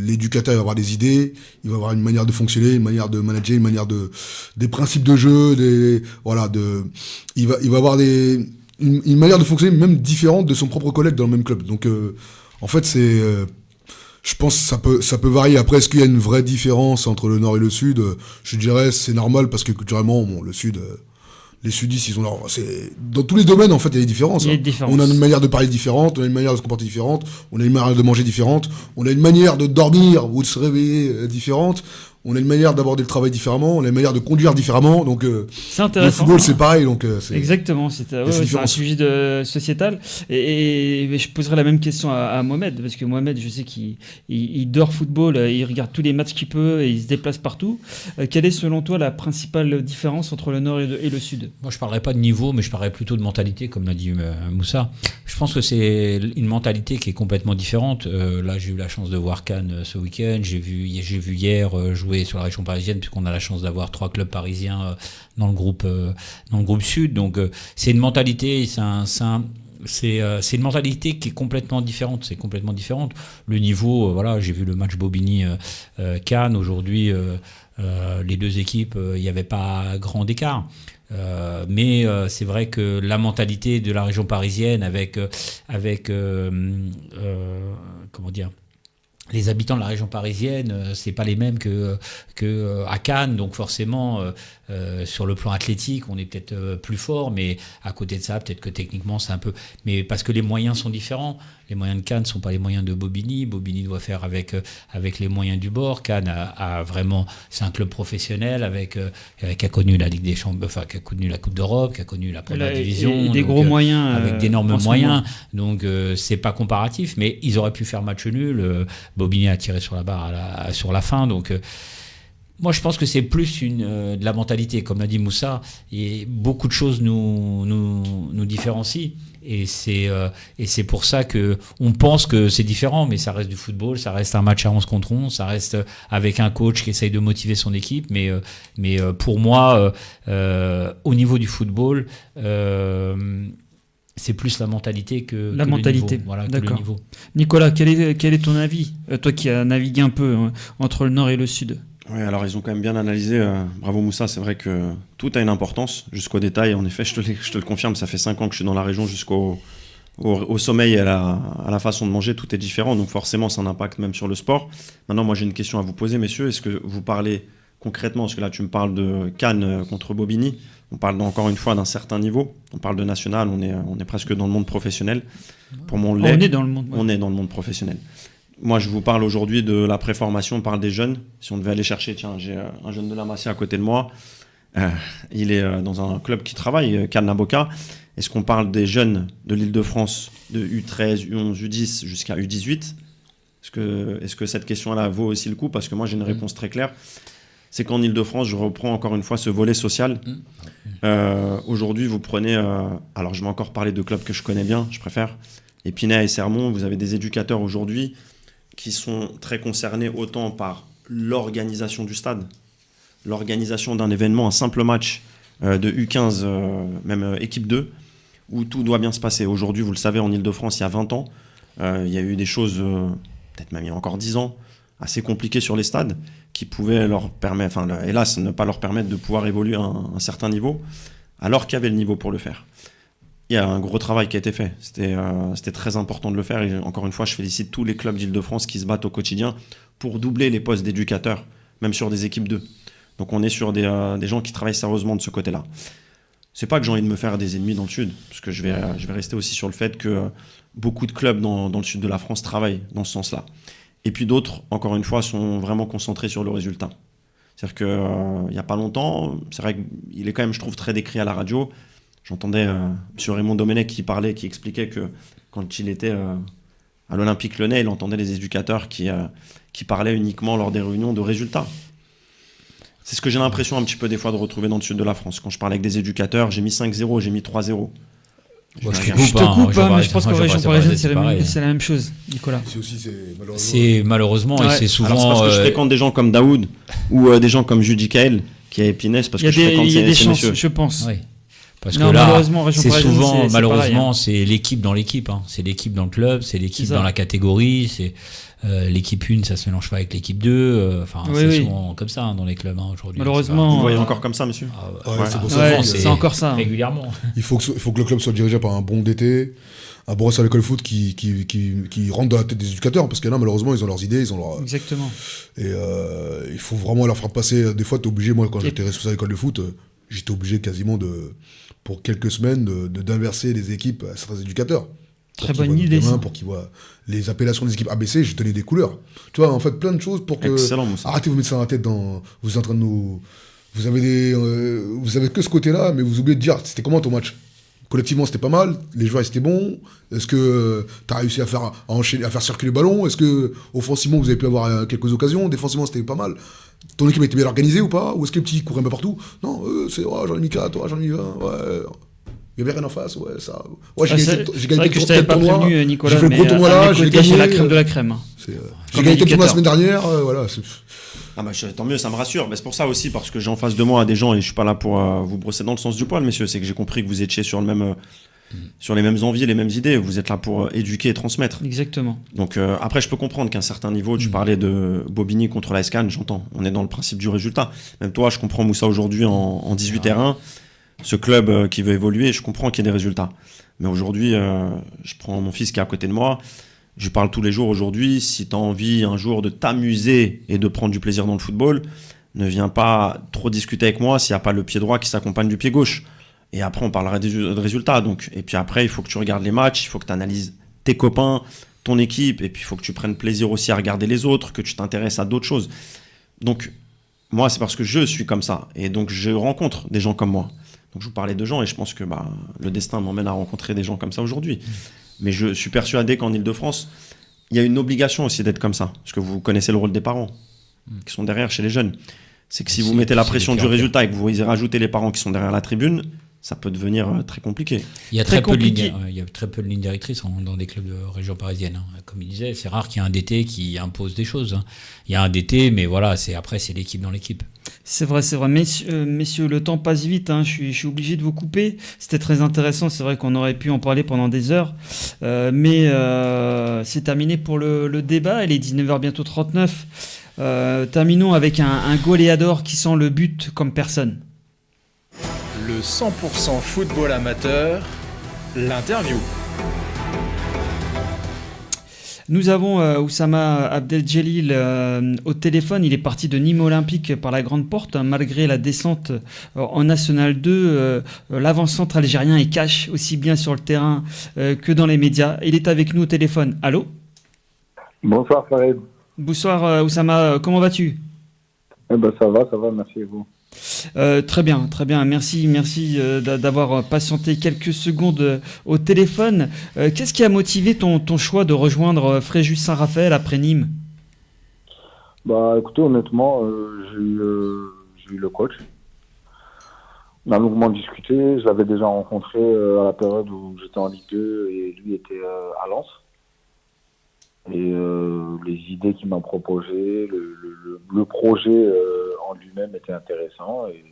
l'éducateur il va avoir des idées, il va avoir une manière de fonctionner, une manière de manager, une manière des principes de jeu, il va avoir une manière de fonctionner même différente de son propre collègue dans le même club. Donc en fait je pense que ça peut varier. Après, est-ce qu'il y a une vraie différence entre le Nord et le Sud? Je dirais c'est normal parce que culturellement, le Sud, les Sudistes, ils ont dans tous les domaines, en fait, il y a des différences. Il y a des différences. On a une manière de parler différente, on a une manière de se comporter différente, on a une manière de manger différente, on a une manière de dormir ou de se réveiller différente, on a une manière d'aborder le travail différemment, on a une manière de conduire différemment. Donc, c'est intéressant. Le football, c'est pareil. Donc, exactement, c'est un sujet sociétal. Et je poserai la même question à Mohamed, parce que Mohamed, je sais qu'il dort football, il regarde tous les matchs qu'il peut et il se déplace partout. Quelle est, selon toi, la principale différence entre le Nord et le Sud? Moi, je ne parlerai pas de niveau, mais je parlerai plutôt de mentalité, comme l'a dit Moussa. Je pense que c'est une mentalité qui est complètement différente. Là, j'ai eu la chance de voir Cannes ce week-end. J'ai vu hier jouer sur la région parisienne, puisqu'on a la chance d'avoir 3 clubs parisiens dans le groupe Sud. Donc, c'est une mentalité, c'est une mentalité qui est complètement différente. C'est complètement différente. Le niveau, voilà, j'ai vu le match Bobigny-Cannes. Aujourd'hui, les deux équipes, il n'y avait pas grand écart. Mais c'est vrai que la mentalité de la région parisienne avec comment dire, les habitants de la région parisienne, c'est pas les mêmes que à Cannes, donc forcément sur le plan athlétique, on est peut-être plus fort, mais à côté de ça, peut-être que techniquement c'est un peu, mais parce que les moyens sont différents. Les moyens de Cannes sont pas les moyens de Bobigny. Bobigny doit faire avec les moyens du bord. Cannes a vraiment, c'est un club professionnel qui a connu la Ligue des Champions, enfin qui a connu la Coupe d'Europe, qui a connu la Première Division, et des gros moyens, avec d'énormes moyens. Donc c'est pas comparatif, mais ils auraient pu faire match nul. Bobigny a tiré sur la barre sur la fin, donc. Moi, je pense que c'est plus de la mentalité, comme l'a dit Moussa, et beaucoup de choses nous différencient. Et c'est pour ça qu'on pense que c'est différent, mais ça reste du football, ça reste un match à 11 contre 11, ça reste avec un coach qui essaye de motiver son équipe. Mais pour moi, au niveau du football, c'est plus la mentalité que la mentalité. Le niveau. Voilà, d'accord. Que le niveau. Nicolas, quel est ton avis, toi qui as navigué un peu entre le Nord et le Sud? Oui, alors ils ont quand même bien analysé. Bravo Moussa, c'est vrai que tout a une importance, jusqu'au détail. En effet, je te le confirme, ça fait 5 ans que je suis dans la région, jusqu'au sommeil et à la façon de manger, tout est différent. Donc forcément, ça a un impact même sur le sport. Maintenant, moi j'ai une question à vous poser, messieurs. Est-ce que vous parlez concrètement, parce que là tu me parles de Cannes contre Bobigny, on parle encore une fois d'un certain niveau, on parle de national, on est presque dans le monde professionnel. Pour moi, on est dans le monde. On est dans le monde professionnel. Moi, je vous parle aujourd'hui de la préformation, on parle des jeunes. Si on devait aller chercher, tiens, j'ai un jeune de la Massé à côté de moi. Il est dans un club qui travaille, Cannes Naboca. Est-ce qu'on parle des jeunes de l'Île-de-France, de U13, U11, U10 jusqu'à U18 ? Est-ce que cette question-là vaut aussi le coup ? Parce que moi, j'ai une réponse très claire. C'est qu'en Île-de-France, je reprends encore une fois ce volet social. Aujourd'hui, vous prenez... alors, je vais encore parler de clubs que je connais bien, je préfère. Épinay et Sermon, vous avez des éducateurs aujourd'hui qui sont très concernés autant par l'organisation du stade, l'organisation d'un événement, un simple match de U15, même équipe 2, où tout doit bien se passer. Aujourd'hui, vous le savez, en Ile-de-France, il y a 20 ans, il y a eu des choses, peut-être même il y a encore 10 ans, assez compliquées sur les stades, qui pouvaient leur permettre, enfin hélas, ne pas leur permettre de pouvoir évoluer à un certain niveau, alors qu'il y avait le niveau pour le faire. Il y a un gros travail qui a été fait. C'était très important de le faire. Et encore une fois, je félicite tous les clubs d'Île-de-France qui se battent au quotidien pour doubler les postes d'éducateurs, même sur des équipes 2. Donc on est sur des gens qui travaillent sérieusement de ce côté-là. C'est pas que j'ai envie de me faire des ennemis dans le Sud, parce que je vais rester aussi sur le fait que beaucoup de clubs dans le Sud de la France travaillent dans ce sens-là. Et puis d'autres, encore une fois, sont vraiment concentrés sur le résultat. C'est-à-dire qu'il n'y a pas longtemps, c'est vrai qu'il est quand même, je trouve, très décrit à la radio. J'entendais M. Raymond Domenech qui expliquait que quand il était à l'Olympique Lyonnais, il entendait les éducateurs qui parlaient uniquement lors des réunions de résultats. C'est ce que j'ai l'impression un petit peu des fois de retrouver dans le sud de la France. Quand je parlais avec des éducateurs, j'ai mis 5-0, j'ai mis 3-0. Bon, je te coupe, mais je pense qu'en région parisienne, c'est la même chose, Nicolas. C'est malheureusement, et c'est souvent... Alors c'est parce que je fréquente des gens comme Daoud ou des gens comme Judy Kael qui est Épinay, parce que je fréquente ces messieurs. Je pense. Oui. Parce Non, que là, malheureusement, région c'est parisienne, souvent, c'est malheureusement, pareil, c'est l'équipe dans l'équipe. Hein. C'est l'équipe dans le club, c'est l'équipe C'est ça. dans la catégorie. C'est l'équipe 1, ça se mélange pas avec l'équipe 2. Enfin, Oui, c'est oui. souvent comme ça dans les clubs aujourd'hui. Malheureusement, Vous le voyez euh, encore comme ça, monsieur? Ouais, Voilà. c'est pour Ouais, ça. c'est encore ça. Régulièrement. Il faut que le club soit dirigé par un bon DT, un bon responsable d'école foot qui rentre dans la tête des éducateurs, parce que là, malheureusement, ils ont leurs idées, ils ont leur... Exactement. Et il faut vraiment leur faire passer. Des fois, t'es obligé, moi, quand Et- j'étais responsable d'école de foot, j'étais obligé quasiment pour quelques semaines, d'inverser les équipes à certains éducateurs. Très Pour qu'ils bonne voient nos idée, gamins, ça. pour qu'ils voient les appellations des équipes ABC, je tenais des couleurs. Tu vois, en fait, plein de choses pour que. Excellent, Moussa. Arrêtez de vous mettre ça dans la tête. Vous êtes en train de nous. Vous avez que ce côté-là, mais vous oubliez de dire c'était comment ton match. Collectivement, c'était pas mal. Les joueurs, c'était bon. Est-ce que tu as réussi à faire circuler le ballon? Est-ce que offensivement, vous avez pu avoir quelques occasions? Défensivement, c'était pas mal. Ton équipe était bien organisée ou pas? Ou est-ce que les petits couraient un peu partout? Non, j'en ai mis 4, j'en ai mis 20. Ouais. Il n'y avait rien en face, ouais, ça. Ouais, C'est vrai que je t'avais pas tournoi. prévenu, Nicolas, J'ai fait le mais gros tournoi à là, mes je l'ai côtés, j'ai gagné. la crème de la crème. J'ai Comme gagné le tournoi la éducateur. semaine dernière, voilà. Ah bah, tant mieux, ça me rassure. Mais c'est pour ça aussi, parce que j'ai en face de moi des gens, et je suis pas là pour vous brosser dans le sens du poil, messieurs, c'est que j'ai compris que vous étiez sur sur les mêmes envies, les mêmes idées. Vous êtes là pour éduquer et transmettre. Exactement. Donc après, je peux comprendre qu'à un certain niveau, tu parlais de Bobigny contre la SCAN, j'entends. On est dans le principe du résultat. Même toi, je comprends Moussa aujourd'hui en 18 R1. Ce club qui veut évoluer, je comprends qu'il y ait des résultats. Mais aujourd'hui, je prends mon fils qui est à côté de moi. Je lui parle tous les jours aujourd'hui. Si tu as envie un jour de t'amuser et de prendre du plaisir dans le football, ne viens pas trop discuter avec moi s'il n'y a pas le pied droit qui s'accompagne du pied gauche. Et après, on parlera des résultats. Donc. Et puis après, il faut que tu regardes les matchs, il faut que tu analyses tes copains, ton équipe, et puis il faut que tu prennes plaisir aussi à regarder les autres, que tu t'intéresses à d'autres choses. Donc, moi, c'est parce que je suis comme ça. Et donc, je rencontre des gens comme moi. Donc, je vous parlais de gens, et je pense que le destin m'emmène à rencontrer des gens comme ça aujourd'hui. Mais je suis persuadé qu'en Ile-de-France, il y a une obligation aussi d'être comme ça. Parce que vous connaissez le rôle des parents, qui sont derrière chez les jeunes. C'est que si vous mettez la pression du résultat et que vous y rajoutez les parents qui sont derrière la tribune, ça peut devenir très compliqué. Il y a Très très peu de compliqué. lignes, il y a très peu de lignes directrices dans des clubs de région parisienne. Hein. Comme il disait, c'est rare qu'il y ait un DT qui impose des choses. Hein. Il y a un DT, mais voilà, après c'est l'équipe dans l'équipe. C'est vrai, c'est vrai. Messieurs, le temps passe vite, hein. Je suis obligé de vous couper. C'était très intéressant, c'est vrai qu'on aurait pu en parler pendant des heures. Mais c'est terminé pour le débat, il est 19h bientôt 39. Terminons avec un goléador qui sent le but comme personne. Le 100% football amateur, l'interview. Nous avons Oussama Abdeljelil au téléphone. Il est parti de Nîmes Olympique par la grande porte. Malgré la descente en National 2, l'avant-centre algérien est cash aussi bien sur le terrain que dans les médias. Il est avec nous au téléphone. Allô ? Bonsoir Farid. Bonsoir Oussama, comment vas-tu ? Eh ben ça va, merci et vous. Très bien. Merci d'avoir patienté quelques secondes au téléphone. Qu'est-ce qui a motivé ton choix de rejoindre Fréjus Saint-Raphaël après Nîmes ? Bah écoutez, honnêtement, j'ai eu le coach. On a longuement discuté. Je l'avais déjà rencontré à la période où j'étais en Ligue 2 et lui était à Lens. Et les idées qu'il m'a proposées, le projet en lui-même était intéressant. Et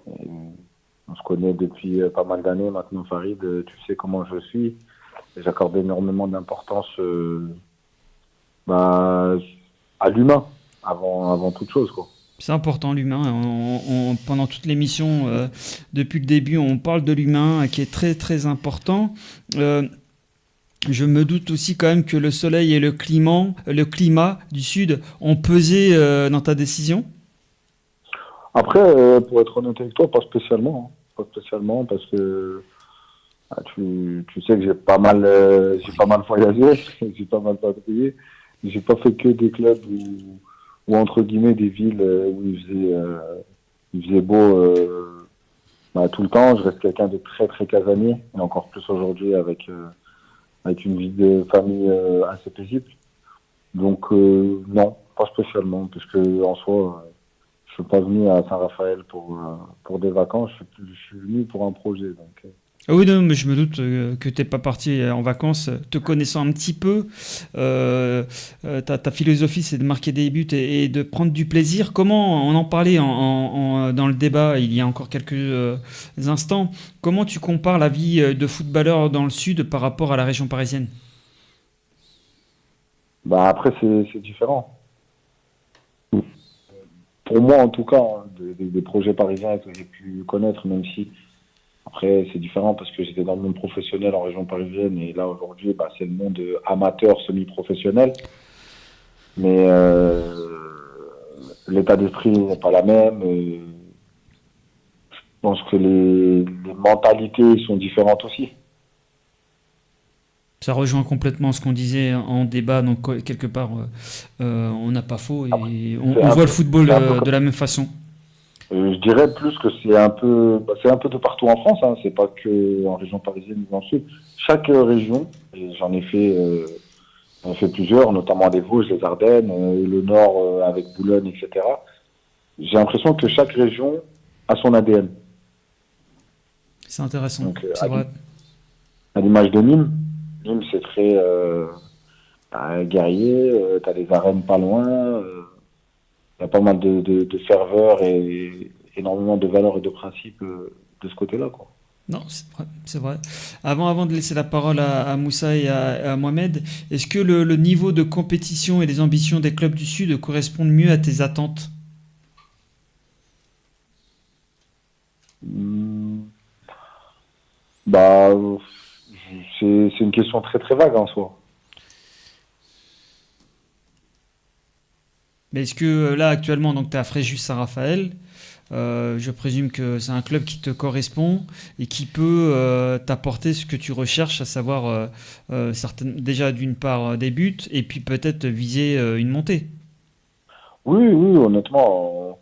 on se connaît depuis pas mal d'années maintenant, Farid. Tu sais comment je suis. Et j'accorde énormément d'importance à l'humain avant toute chose, quoi. C'est important l'humain. Pendant toute l'émission, depuis le début, on parle de l'humain qui est très très important. Je me doute aussi quand même que le soleil et le climat du Sud ont pesé dans ta décision. Après, pour être honnête avec toi, pas spécialement. Pas spécialement parce que tu sais que j'ai pas mal voyagé, j'ai pas mal patrouillé. J'ai pas fait que des clubs ou entre guillemets des villes où il faisait beau tout le temps. Je reste quelqu'un de très très casanier, et encore plus aujourd'hui avec une vie de famille assez paisible. Donc non, pas spécialement, puisque en soi, je suis pas venu à Saint-Raphaël pour des vacances, je suis venu pour un projet. Donc. Ah oui, non, mais je me doute que tu n'es pas parti en vacances, te connaissant un petit peu. Ta philosophie, c'est de marquer des buts et de prendre du plaisir. Comment, on en parlait dans le débat il y a encore quelques instants, comment tu compares la vie de footballeur dans le Sud par rapport à la région parisienne? Bah après, c'est différent. Pour moi, en tout cas, hein, des projets parisiens que j'ai pu connaître, même si après, c'est différent parce que j'étais dans le monde professionnel en région parisienne et là, aujourd'hui, bah, c'est le monde amateur semi-professionnel. Mais l'état d'esprit n'est pas la même. Je pense que les mentalités sont différentes aussi. Ça rejoint complètement ce qu'on disait en débat, donc quelque part, on n'a pas faux et on voit le football de la même façon. Je dirais plus que c'est un peu de partout en France, hein. C'est pas que en région parisienne ou dans le sud. Chaque région, et j'en ai fait plusieurs, notamment les Vosges, les Ardennes, le Nord avec Boulogne, etc. J'ai l'impression que chaque région a son ADN. C'est intéressant, Donc, c'est vrai. À l'image de Nîmes, c'est très guerrier, t'as des arènes pas loin. Il y a pas mal de ferveur et énormément de valeurs et de principes de ce côté-là, quoi. Non, c'est vrai. Avant de laisser la parole à Moussa et à Mohamed, est-ce que le niveau de compétition et les ambitions des clubs du Sud correspondent mieux à tes attentes? Bah, c'est une question très très vague en soi. Mais est-ce que là, actuellement, donc tu es à Fréjus-Saint-Raphaël, je présume que c'est un club qui te correspond et qui peut t'apporter ce que tu recherches, à savoir déjà d'une part des buts et puis peut-être viser une montée. Oui, honnêtement,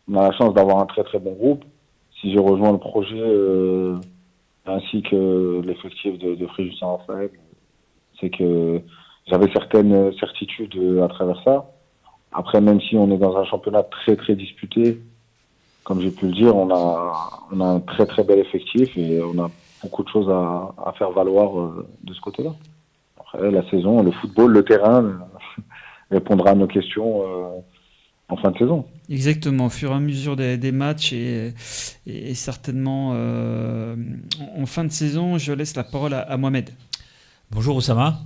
on a la chance d'avoir un très très bon groupe. Si j'ai rejoint le projet ainsi que l'effectif de Fréjus-Saint-Raphaël, c'est que j'avais certaines certitudes à travers ça. Après, même si on est dans un championnat très très disputé, comme j'ai pu le dire, on a un très très bel effectif et on a beaucoup de choses à faire valoir de ce côté-là. Après, la saison, le football, le terrain répondra à nos questions en fin de saison. Exactement, au fur et à mesure des matchs et certainement en fin de saison, je laisse la parole à Mohamed. Bonjour Oussama.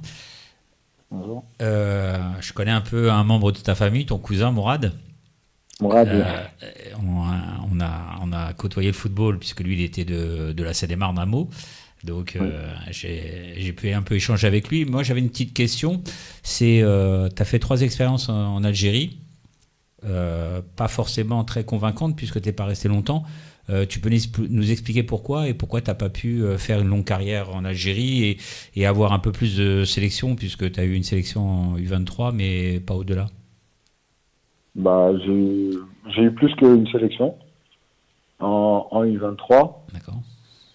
Bonjour. Je connais un peu un membre de ta famille, ton cousin Mourad. Mourad. On a côtoyé le football puisque lui il était de la Seine-et-Marne à Meaux. Donc Oui. j'ai pu un peu échanger avec lui. Moi j'avais une petite question. Tu as fait 3 expériences en Algérie. Pas forcément très convaincantes puisque tu n'es pas resté longtemps. Tu peux nous expliquer pourquoi et pourquoi tu n'as pas pu faire une longue carrière en Algérie et avoir un peu plus de sélection puisque tu as eu une sélection en U23 mais pas au-delà? Bah, j'ai eu plus qu'une sélection en U23. D'accord.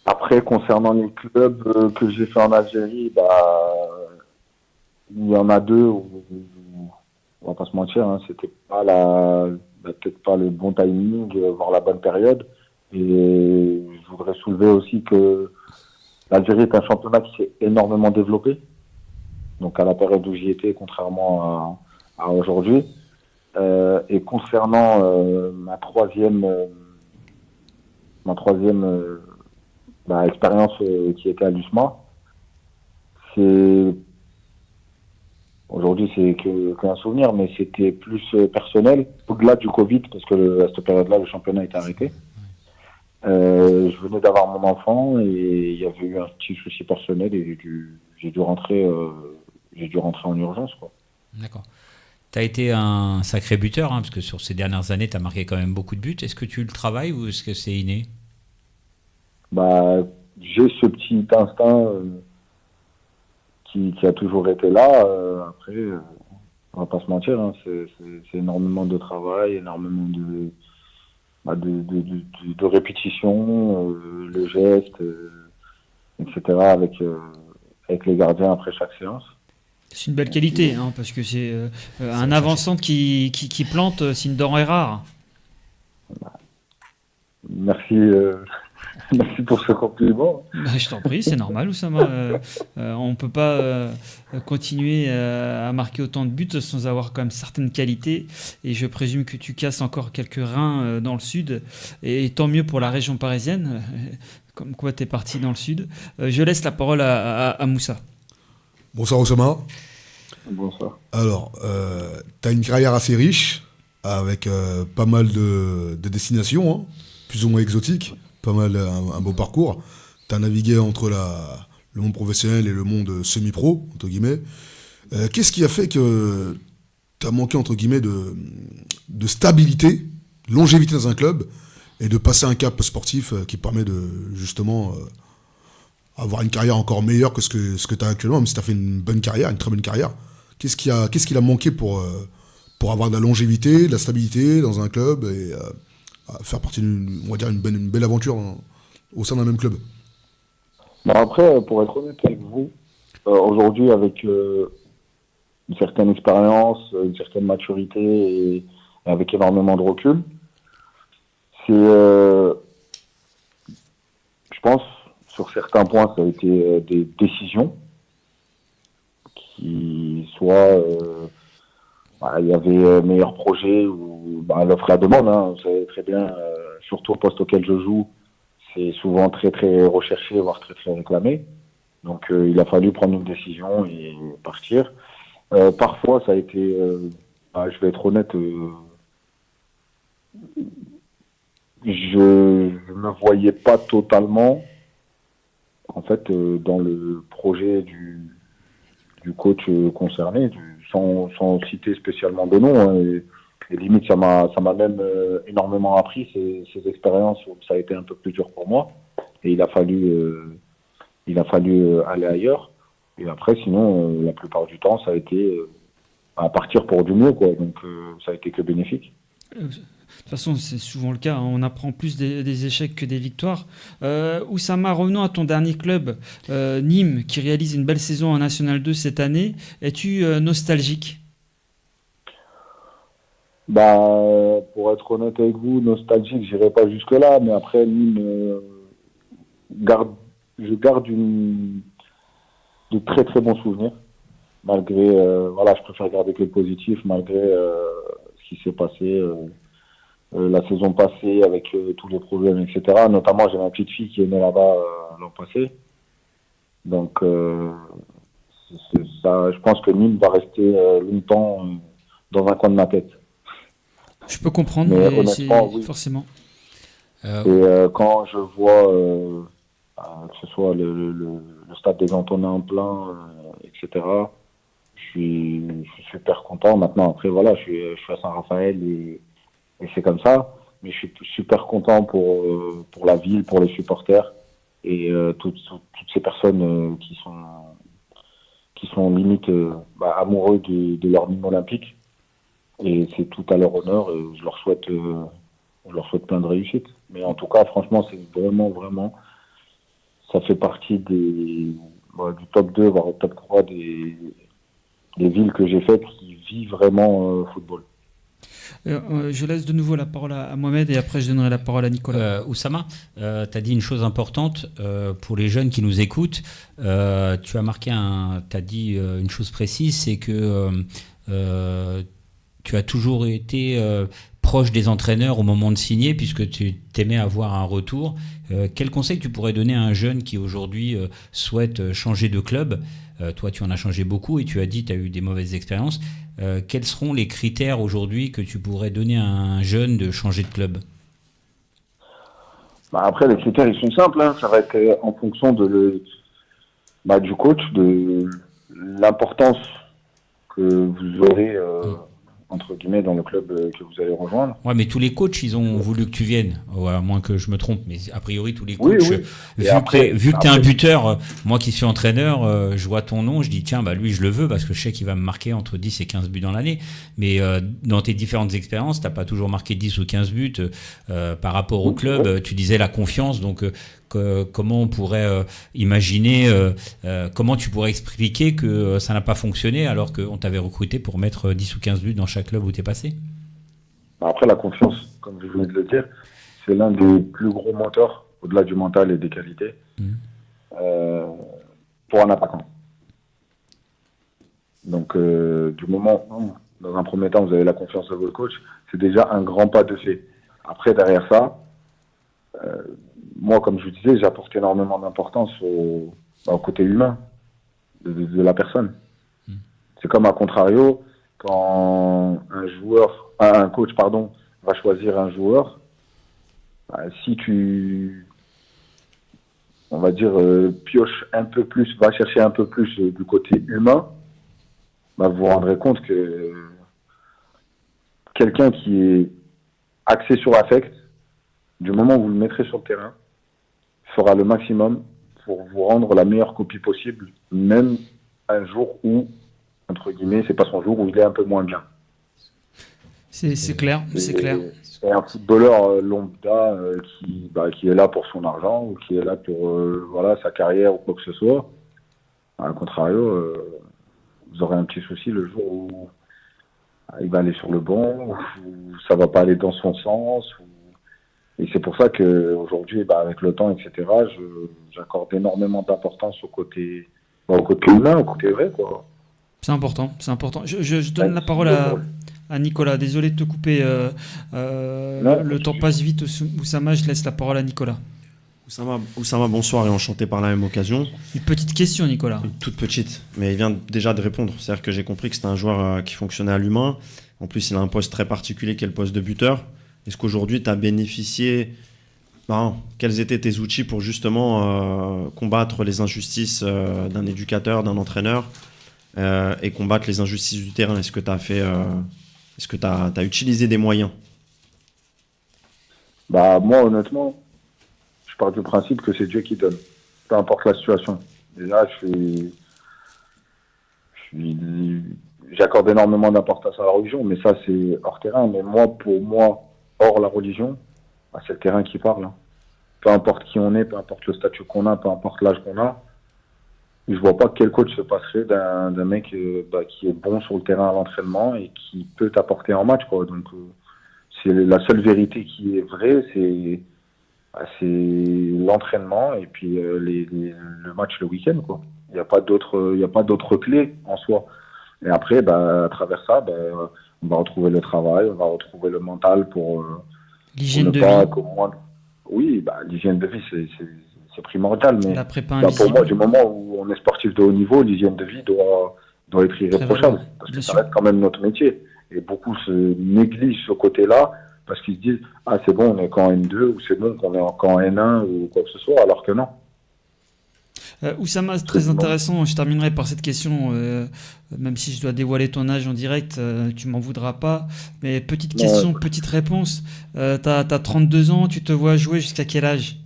Après, concernant les clubs que j'ai fait en Algérie, bah, il y en a 2 où on va pas se mentir, hein, c'était pas peut-être pas le bon timing, voire la bonne période. Et je voudrais soulever aussi que l'Algérie est un championnat qui s'est énormément développé. Donc à la période où j'y étais, contrairement à aujourd'hui. Et concernant ma troisième expérience qui était à l'USMA, aujourd'hui c'est qu'un souvenir, mais c'était plus personnel, au-delà du Covid, parce que à cette période-là, le championnat était arrêté. Je venais d'avoir mon enfant et il y avait eu un petit souci personnel et j'ai dû rentrer en urgence, quoi. D'accord. Tu as été un sacré buteur, hein, parce que sur ces dernières années, tu as marqué quand même beaucoup de buts. Est-ce que tu le travailles ou est-ce que c'est inné? Bah, j'ai ce petit instinct qui a toujours été là. Après, on va pas se mentir, hein, c'est énormément de travail, énormément de répétition, le geste, etc. avec les gardiens après chaque séance. C'est une belle qualité, hein, parce que c'est un avant-centre qui plante, c'est une denrée rare. Merci Merci pour ce compliment. Bah, je t'en prie, c'est normal, Oussama. On ne peut pas continuer à marquer autant de buts sans avoir quand même certaines qualités. Et je présume que tu casses encore quelques reins dans le sud. Et tant mieux pour la région parisienne, comme quoi tu es parti dans le sud. Je laisse la parole à Moussa. Bonsoir Oussama. Bonsoir. Alors, tu as une carrière assez riche, avec pas mal de destinations, hein, plus ou moins exotiques, pas mal, un beau parcours. Tu as navigué entre le monde professionnel et le monde semi-pro, entre guillemets. Qu'est-ce qui a fait que tu as manqué, entre guillemets, de stabilité, longévité dans un club, et de passer un cap sportif qui permet de, justement, avoir une carrière encore meilleure que ce que tu as actuellement, même si tu as fait une bonne carrière, une très bonne carrière. Qu'est-ce qui a manqué pour avoir de la longévité, de la stabilité dans un club et faire partie on va dire une belle aventure au sein d'un même club? Après, pour être honnête avec vous, aujourd'hui, avec une certaine expérience, une certaine maturité et avec énormément de recul, c'est, je pense, sur certains points, ça a été des décisions qui soit il y avait meilleur projet ou l'offre et la demande, hein, vous savez très bien, surtout au poste auquel je joue, c'est souvent très très recherché, voire très très réclamé. Donc il a fallu prendre une décision et partir. Parfois ça a été, je vais être honnête, je me voyais pas totalement en fait dans le projet du coach concerné, sans citer spécialement de nom, hein, et limite ça m'a même énormément appris ces expériences où ça a été un peu plus dur pour moi et il a fallu aller ailleurs. Et après sinon la plupart du temps ça a été à partir pour du mieux, quoi, donc ça a été que bénéfique. De toute façon, c'est souvent le cas. Hein. On apprend plus des échecs que des victoires. Oussama, revenons à ton dernier club, Nîmes, qui réalise une belle saison en National 2 cette année. Es-tu nostalgique? Pour être honnête avec vous, nostalgique, j'irai pas jusque-là. Mais après, Nîmes, je garde de très très bons souvenirs. Malgré, je préfère garder que le positif, malgré ce qui s'est passé la saison passée avec tous les problèmes, etc. Notamment, j'ai ma petite fille qui est née là-bas l'an passé. Donc, ça, je pense que Nîmes va rester longtemps dans un coin de ma tête. Je peux comprendre, mais honnêtement, oui. Forcément. Et quand je vois que ce soit le stade des Antonins plein, etc., je suis super content. Maintenant, après, voilà, je suis à Saint-Raphaël et c'est comme ça. Mais je suis super content pour la ville, pour les supporters et toutes ces personnes qui sont limite amoureux de leur Nîmes olympique. Et c'est tout à leur honneur. Et je leur souhaite plein de réussite. Mais en tout cas, franchement, c'est vraiment, ça fait partie du top 2, voire top 3 des villes que j'ai faites qui vivent vraiment football. Je laisse de nouveau la parole à Mohamed et après je donnerai la parole à Nicolas. Oussama, tu as dit une chose importante pour les jeunes qui nous écoutent. Tu as dit une chose précise, c'est que tu as toujours été proche des entraîneurs au moment de signer, puisque tu t'aimais avoir un retour. Quel conseil tu pourrais donner à un jeune qui aujourd'hui souhaite changer de club? Toi, tu en as changé beaucoup et tu as dit que tu as eu des mauvaises expériences. Quels seront les critères aujourd'hui que tu pourrais donner à un jeune de changer de club? Après, les critères, ils sont simples. Hein. Ça va être en fonction du coach, de l'importance que vous aurez entre guillemets dans le club que vous allez rejoindre. Ouais, mais tous les coachs, ils ont voulu que tu viennes, à moins que je me trompe, mais a priori tous les coachs, vu que tu es un buteur, moi qui suis entraîneur, je vois ton nom, je dis tiens, lui je le veux parce que je sais qu'il va me marquer entre 10 et 15 buts dans l'année, mais dans tes différentes expériences, tu n'as pas toujours marqué 10 ou 15 buts par rapport au club, tu disais la confiance, donc comment on pourrait imaginer, comment tu pourrais expliquer que ça n'a pas fonctionné alors qu'on t'avait recruté pour mettre 10 ou 15 buts dans chaque club où tu es passé? Après, la confiance, comme je venais de le dire, c'est l'un des plus gros moteurs au-delà du mental et des qualités, pour un attaquant. Donc, du moment où, dans un premier temps, vous avez la confiance de votre coach, c'est déjà un grand pas de fait. Après, derrière ça, moi, comme je vous disais, j'apporte énormément d'importance au côté humain de la personne. C'est comme à contrario, quand un coach va choisir un joueur, si tu, on va dire, pioches un peu plus, va chercher un peu plus du côté humain, vous vous rendrez compte que quelqu'un qui est axé sur l'affect, du moment où vous le mettrez sur le terrain, fera le maximum pour vous rendre la meilleure copie possible, même un jour où, entre guillemets, c'est pas son jour, où il est un peu moins bien. C'est clair, c'est clair. C'est un footballeur lambda qui est là pour son argent ou qui est là pour sa carrière ou quoi que ce soit. À contrario, vous aurez un petit souci le jour où il va aller sur le banc, ou ça va pas aller dans son sens. Et c'est pour ça qu'aujourd'hui, avec le temps, etc., j'accorde énormément d'importance au côté humain, au côté vrai, quoi. C'est important, c'est important. Je donne la parole à Nicolas. Désolé de te couper. Le temps passe vite. Oussama, je laisse la parole à Nicolas. Oussama, bonsoir et enchanté par la même occasion. Une petite question, Nicolas. Une toute petite, mais il vient déjà de répondre. C'est-à-dire que j'ai compris que c'était un joueur qui fonctionnait à l'humain. En plus, il a un poste très particulier qui est le poste de buteur. Est-ce qu'aujourd'hui, tu as bénéficié... quels étaient tes outils pour justement combattre les injustices d'un éducateur, d'un entraîneur et combattre les injustices du terrain? Est-ce que tu as fait... Est-ce que tu as utilisé des moyens? Moi, honnêtement, je pars du principe que c'est Dieu qui donne, peu importe la situation. Déjà, j'accorde énormément d'importance à la religion, mais ça, c'est hors terrain. Mais pour moi, hors la religion, c'est le terrain qui parle. Peu importe qui on est, peu importe le statut qu'on a, peu importe l'âge qu'on a, je vois pas quel coach se passerait d'un mec qui est bon sur le terrain à l'entraînement et qui peut t'apporter en match, quoi. Donc, c'est la seule vérité qui est vraie, c'est l'entraînement et puis le match le week-end, quoi. Il n'y a pas d'autres clés en soi. Et après, à travers ça, on va retrouver le travail, on va retrouver le mental pour l'hygiène de vie. Oui, l'hygiène de vie, c'est primordial. Mais la prépa pour moi, du moment où on est sportif de haut niveau, l'hygiène de vie doit être irréprochable. Parce que ça reste quand même notre métier. Et beaucoup se négligent ce côté-là parce qu'ils se disent « Ah, c'est bon, on est qu'en N2 » ou « C'est bon, qu'on est qu'en N1 » ou quoi que ce soit, alors que non. Oussama, c'est très intéressant. Je terminerai par cette question, même si je dois dévoiler ton âge en direct, tu m'en voudras pas. Mais petite question, petite réponse. T'as 32 ans, tu te vois jouer jusqu'à quel âge?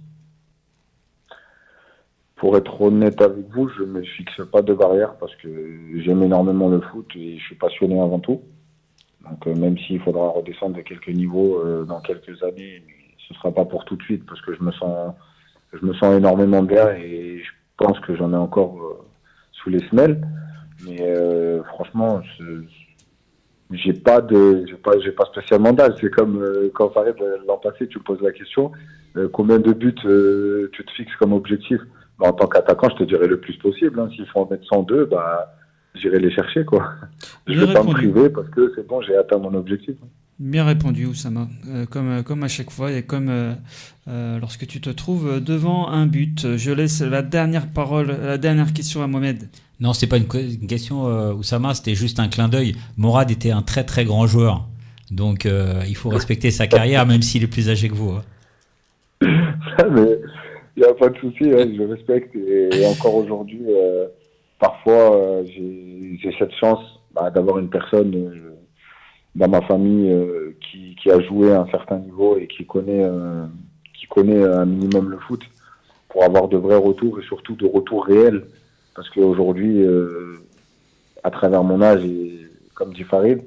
Pour être honnête avec vous, je ne me fixe pas de barrière parce que j'aime énormément le foot et je suis passionné avant tout. Donc même s'il faudra redescendre de quelques niveaux dans quelques années, ce ne sera pas pour tout de suite parce que je me sens énormément bien et je pense que j'en ai encore sous les semelles. Mais franchement, j'ai pas spécialement d'âge. C'est comme quand Farid l'an passé, tu me poses la question, combien de buts tu te fixes comme objectif? En tant qu'attaquant, je te dirais le plus possible. S'il faut en mettre 102, j'irai les chercher, quoi. Je ne vais pas me priver parce que c'est bon, j'ai atteint mon objectif. Bien répondu, Oussama. Comme à chaque fois et comme lorsque tu te trouves devant un but. Je laisse la dernière question à Mohamed. Non, c'était pas une question, Oussama, c'était juste un clin d'œil. Morad était un très très grand joueur. Donc il faut respecter sa carrière, même s'il est plus âgé que vous. Mais il n'y a pas de souci, je respecte. Et encore aujourd'hui, parfois, j'ai cette chance d'avoir une personne dans ma famille qui a joué à un certain niveau et qui connaît un minimum le foot pour avoir de vrais retours et surtout de retours réels. Parce qu'aujourd'hui, à travers mon âge, et comme dit Farid,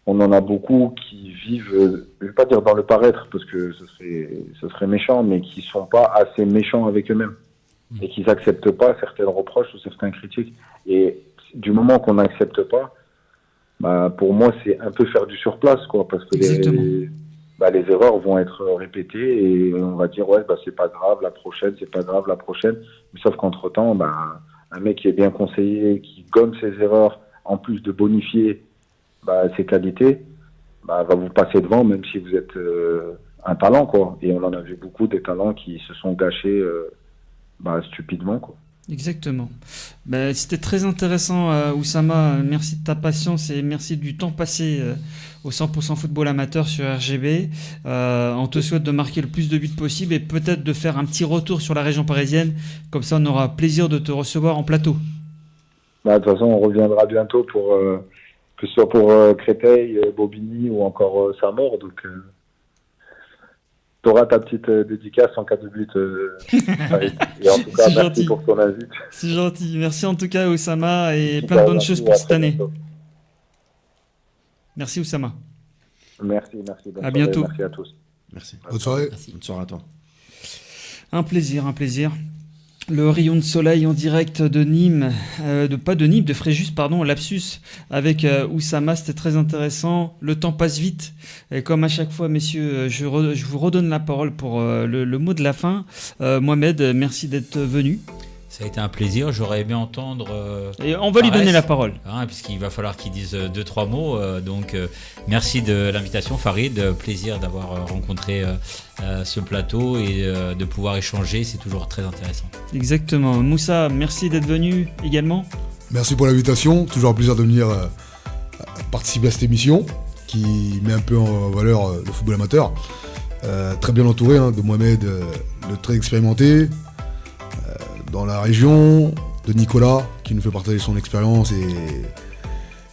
on en a beaucoup qui vivent, je ne vais pas dire dans le paraître parce que ce serait méchant, mais qui ne sont pas assez méchants avec eux-mêmes et qui n'acceptent pas certaines reproches ou certaines critiques. Et du moment qu'on n'accepte pas, pour moi, c'est un peu faire du surplace, quoi, parce que bah, les erreurs vont être répétées et on va dire ouais bah c'est pas grave, la prochaine, c'est pas grave, la prochaine. Mais sauf qu'entre-temps, bah, un mec qui est bien conseillé, qui gomme ses erreurs, en plus de bonifier bah, ses qualités, bah, va vous passer devant même si vous êtes un talent, quoi. Et on en a vu beaucoup des talents qui se sont gâchés bah, stupidement, quoi. Exactement. Ben, c'était très intéressant, Oussama. Merci de ta patience et merci du temps passé au 100% football amateur sur RGB. On te souhaite de marquer le plus de buts possible et peut-être de faire un petit retour sur la région parisienne. Comme ça, on aura plaisir de te recevoir en plateau. Bah, de toute façon, on reviendra bientôt pour que ce soit pour Créteil, Bobigny ou encore Saint-Maur. Donc, tu auras ta petite dédicace en cas de but. Et en tout cas, C'est merci gentil. pour ton invite. C'est gentil. Merci en tout cas, Oussama, et Super, plein de bonnes merci, choses pour à cette très année. bientôt. Merci, Oussama. Merci. Bonne À soirée, bientôt. Merci à tous. Merci. Bonne soirée. Bonne soirée à toi. Un plaisir. Le rayon de soleil en direct de Nîmes, de Fréjus, pardon, lapsus, avec Oussama, c'était très intéressant. Le temps passe vite, et comme à chaque fois, messieurs, je vous redonne la parole pour le mot de la fin. Mohamed, merci d'être venu. Ça a été un plaisir. J'aurais aimé entendre. Et on va lui Fares, donner la parole. hein, puisqu'il va falloir qu'il dise 2-3 mots. Donc, merci de l'invitation, Farid. Plaisir d'avoir rencontré ce plateau et de pouvoir échanger. C'est toujours très intéressant. Exactement. Moussa, merci d'être venu également. Merci pour l'invitation. Toujours un plaisir de venir participer à cette émission qui met un peu en valeur le football amateur. Très bien entouré de Mohamed, le très expérimenté, dans la région, de Nicolas qui nous fait partager son expérience et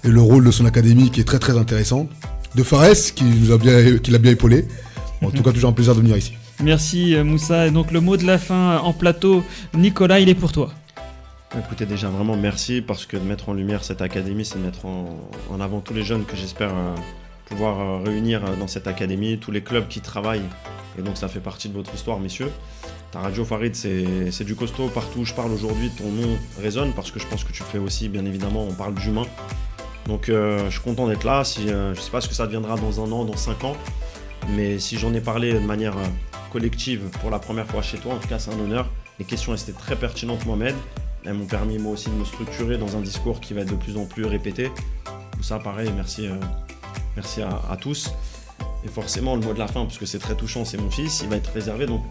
le rôle de son académie qui est très très intéressant, de Fares qui l'a bien épaulé. En tout cas, toujours un plaisir de venir ici. Merci Moussa. Et donc le mot de la fin en plateau, Nicolas, il est pour toi. Écoutez, déjà vraiment merci parce que de mettre en lumière cette académie, c'est de mettre en avant tous les jeunes que j'espère pouvoir réunir dans cette académie, tous les clubs qui travaillent. Et donc ça fait partie de votre histoire, messieurs. Ta radio, Farid, c'est du costaud. Partout où je parle aujourd'hui, ton nom résonne parce que je pense que tu fais aussi, bien évidemment, on parle d'humain. Donc je suis content d'être là. Je ne sais pas ce que ça deviendra dans 1 an, dans 5 ans. Mais si j'en ai parlé de manière collective pour la première fois chez toi, en tout cas c'est un honneur. Les questions étaient très pertinentes, Mohamed. Elles m'ont permis moi aussi de me structurer dans un discours qui va être de plus en plus répété. Tout ça pareil, merci à tous. Et forcément le mot de la fin, parce que c'est très touchant, c'est mon fils, il va être réservé. Donc,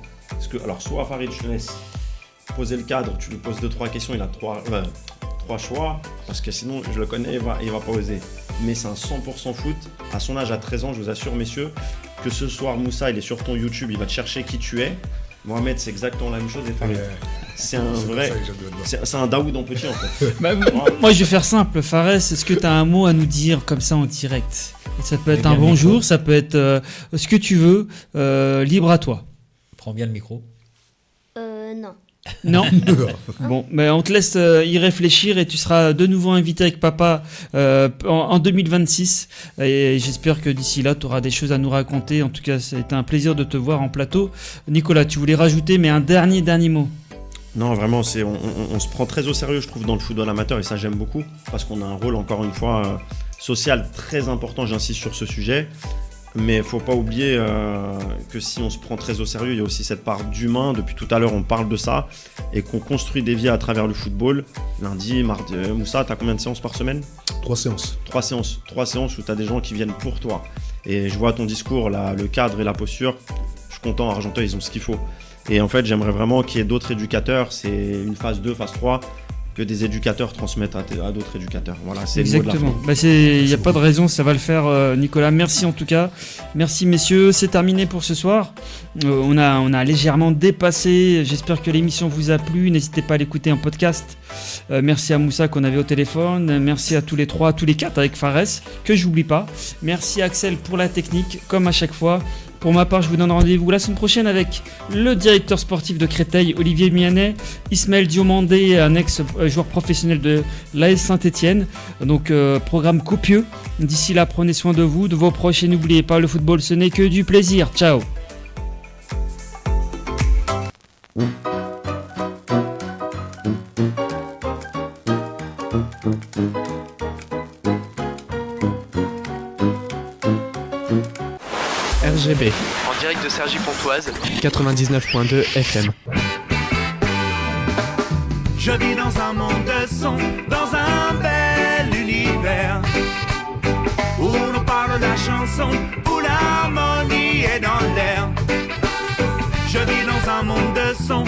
alors soit Farid, je te laisse poser le cadre, tu lui poses 2-3 questions, il a 3 choix, parce que sinon je le connais, il va pas oser. Mais c'est un 100% foot. À son âge, à 13 ans, je vous assure messieurs, que ce soir Moussa, il est sur ton YouTube, il va te chercher qui tu es. Mohamed, c'est exactement la même chose. Et Farid, c'est un vrai, c'est un Daoud en petit en fait. Moi je vais faire simple. Fares, est-ce que tu as un mot à nous dire comme ça en direct? Ça peut être bien un le bonjour, micro. ça peut être ce que tu veux, libre à toi. Prends bien le micro. Non. Non. Bon, mais on te laisse y réfléchir et tu seras de nouveau invité avec papa en 2026. Et j'espère que d'ici là, tu auras des choses à nous raconter. En tout cas, c'était un plaisir de te voir en plateau. Nicolas, tu voulais rajouter, mais un dernier mot. Non, vraiment, on se prend très au sérieux, je trouve, dans le football amateur, et ça j'aime beaucoup, parce qu'on a un rôle, encore une fois, social très important, j'insiste sur ce sujet. Mais il ne faut pas oublier que si on se prend très au sérieux, il y a aussi cette part d'humain. Depuis tout à l'heure, on parle de ça, et qu'on construit des vies à travers le football. Lundi, mardi, Moussa, tu as combien de séances par semaine? 3 séances. 3 séances. 3 séances où tu as des gens qui viennent pour toi. Et je vois ton discours, là, le cadre et la posture. Je suis content, Argenteuil, ils ont ce qu'il faut. Et en fait, j'aimerais vraiment qu'il y ait d'autres éducateurs. C'est une phase 2, phase 3, que des éducateurs transmettent à d'autres éducateurs. Voilà, c'est le mot de la fin. Exactement. Il n'y a pas de raison, ça va le faire, Nicolas. Merci en tout cas. Merci messieurs, c'est terminé pour ce soir. On a légèrement dépassé. J'espère que l'émission vous a plu. N'hésitez pas à l'écouter en podcast. Merci à Moussa qu'on avait au téléphone. Merci à tous les 4 avec Fares, que j'oublie pas. Merci Axel pour la technique, comme à chaque fois. Pour ma part, je vous donne rendez-vous la semaine prochaine avec le directeur sportif de Créteil, Olivier Mianet, Ismaël Diomandé, un ex-joueur professionnel de l'AS Saint-Etienne. Donc, programme copieux. D'ici là, prenez soin de vous, de vos proches et n'oubliez pas, le football, ce n'est que du plaisir. Ciao. RGB. En direct de Cergy-Pontoise. 99.2 FM. Je vis dans un monde de son, dans un bel univers où l'on parle de la chanson, où l'harmonie est dans l'air. Je vis dans un monde de son,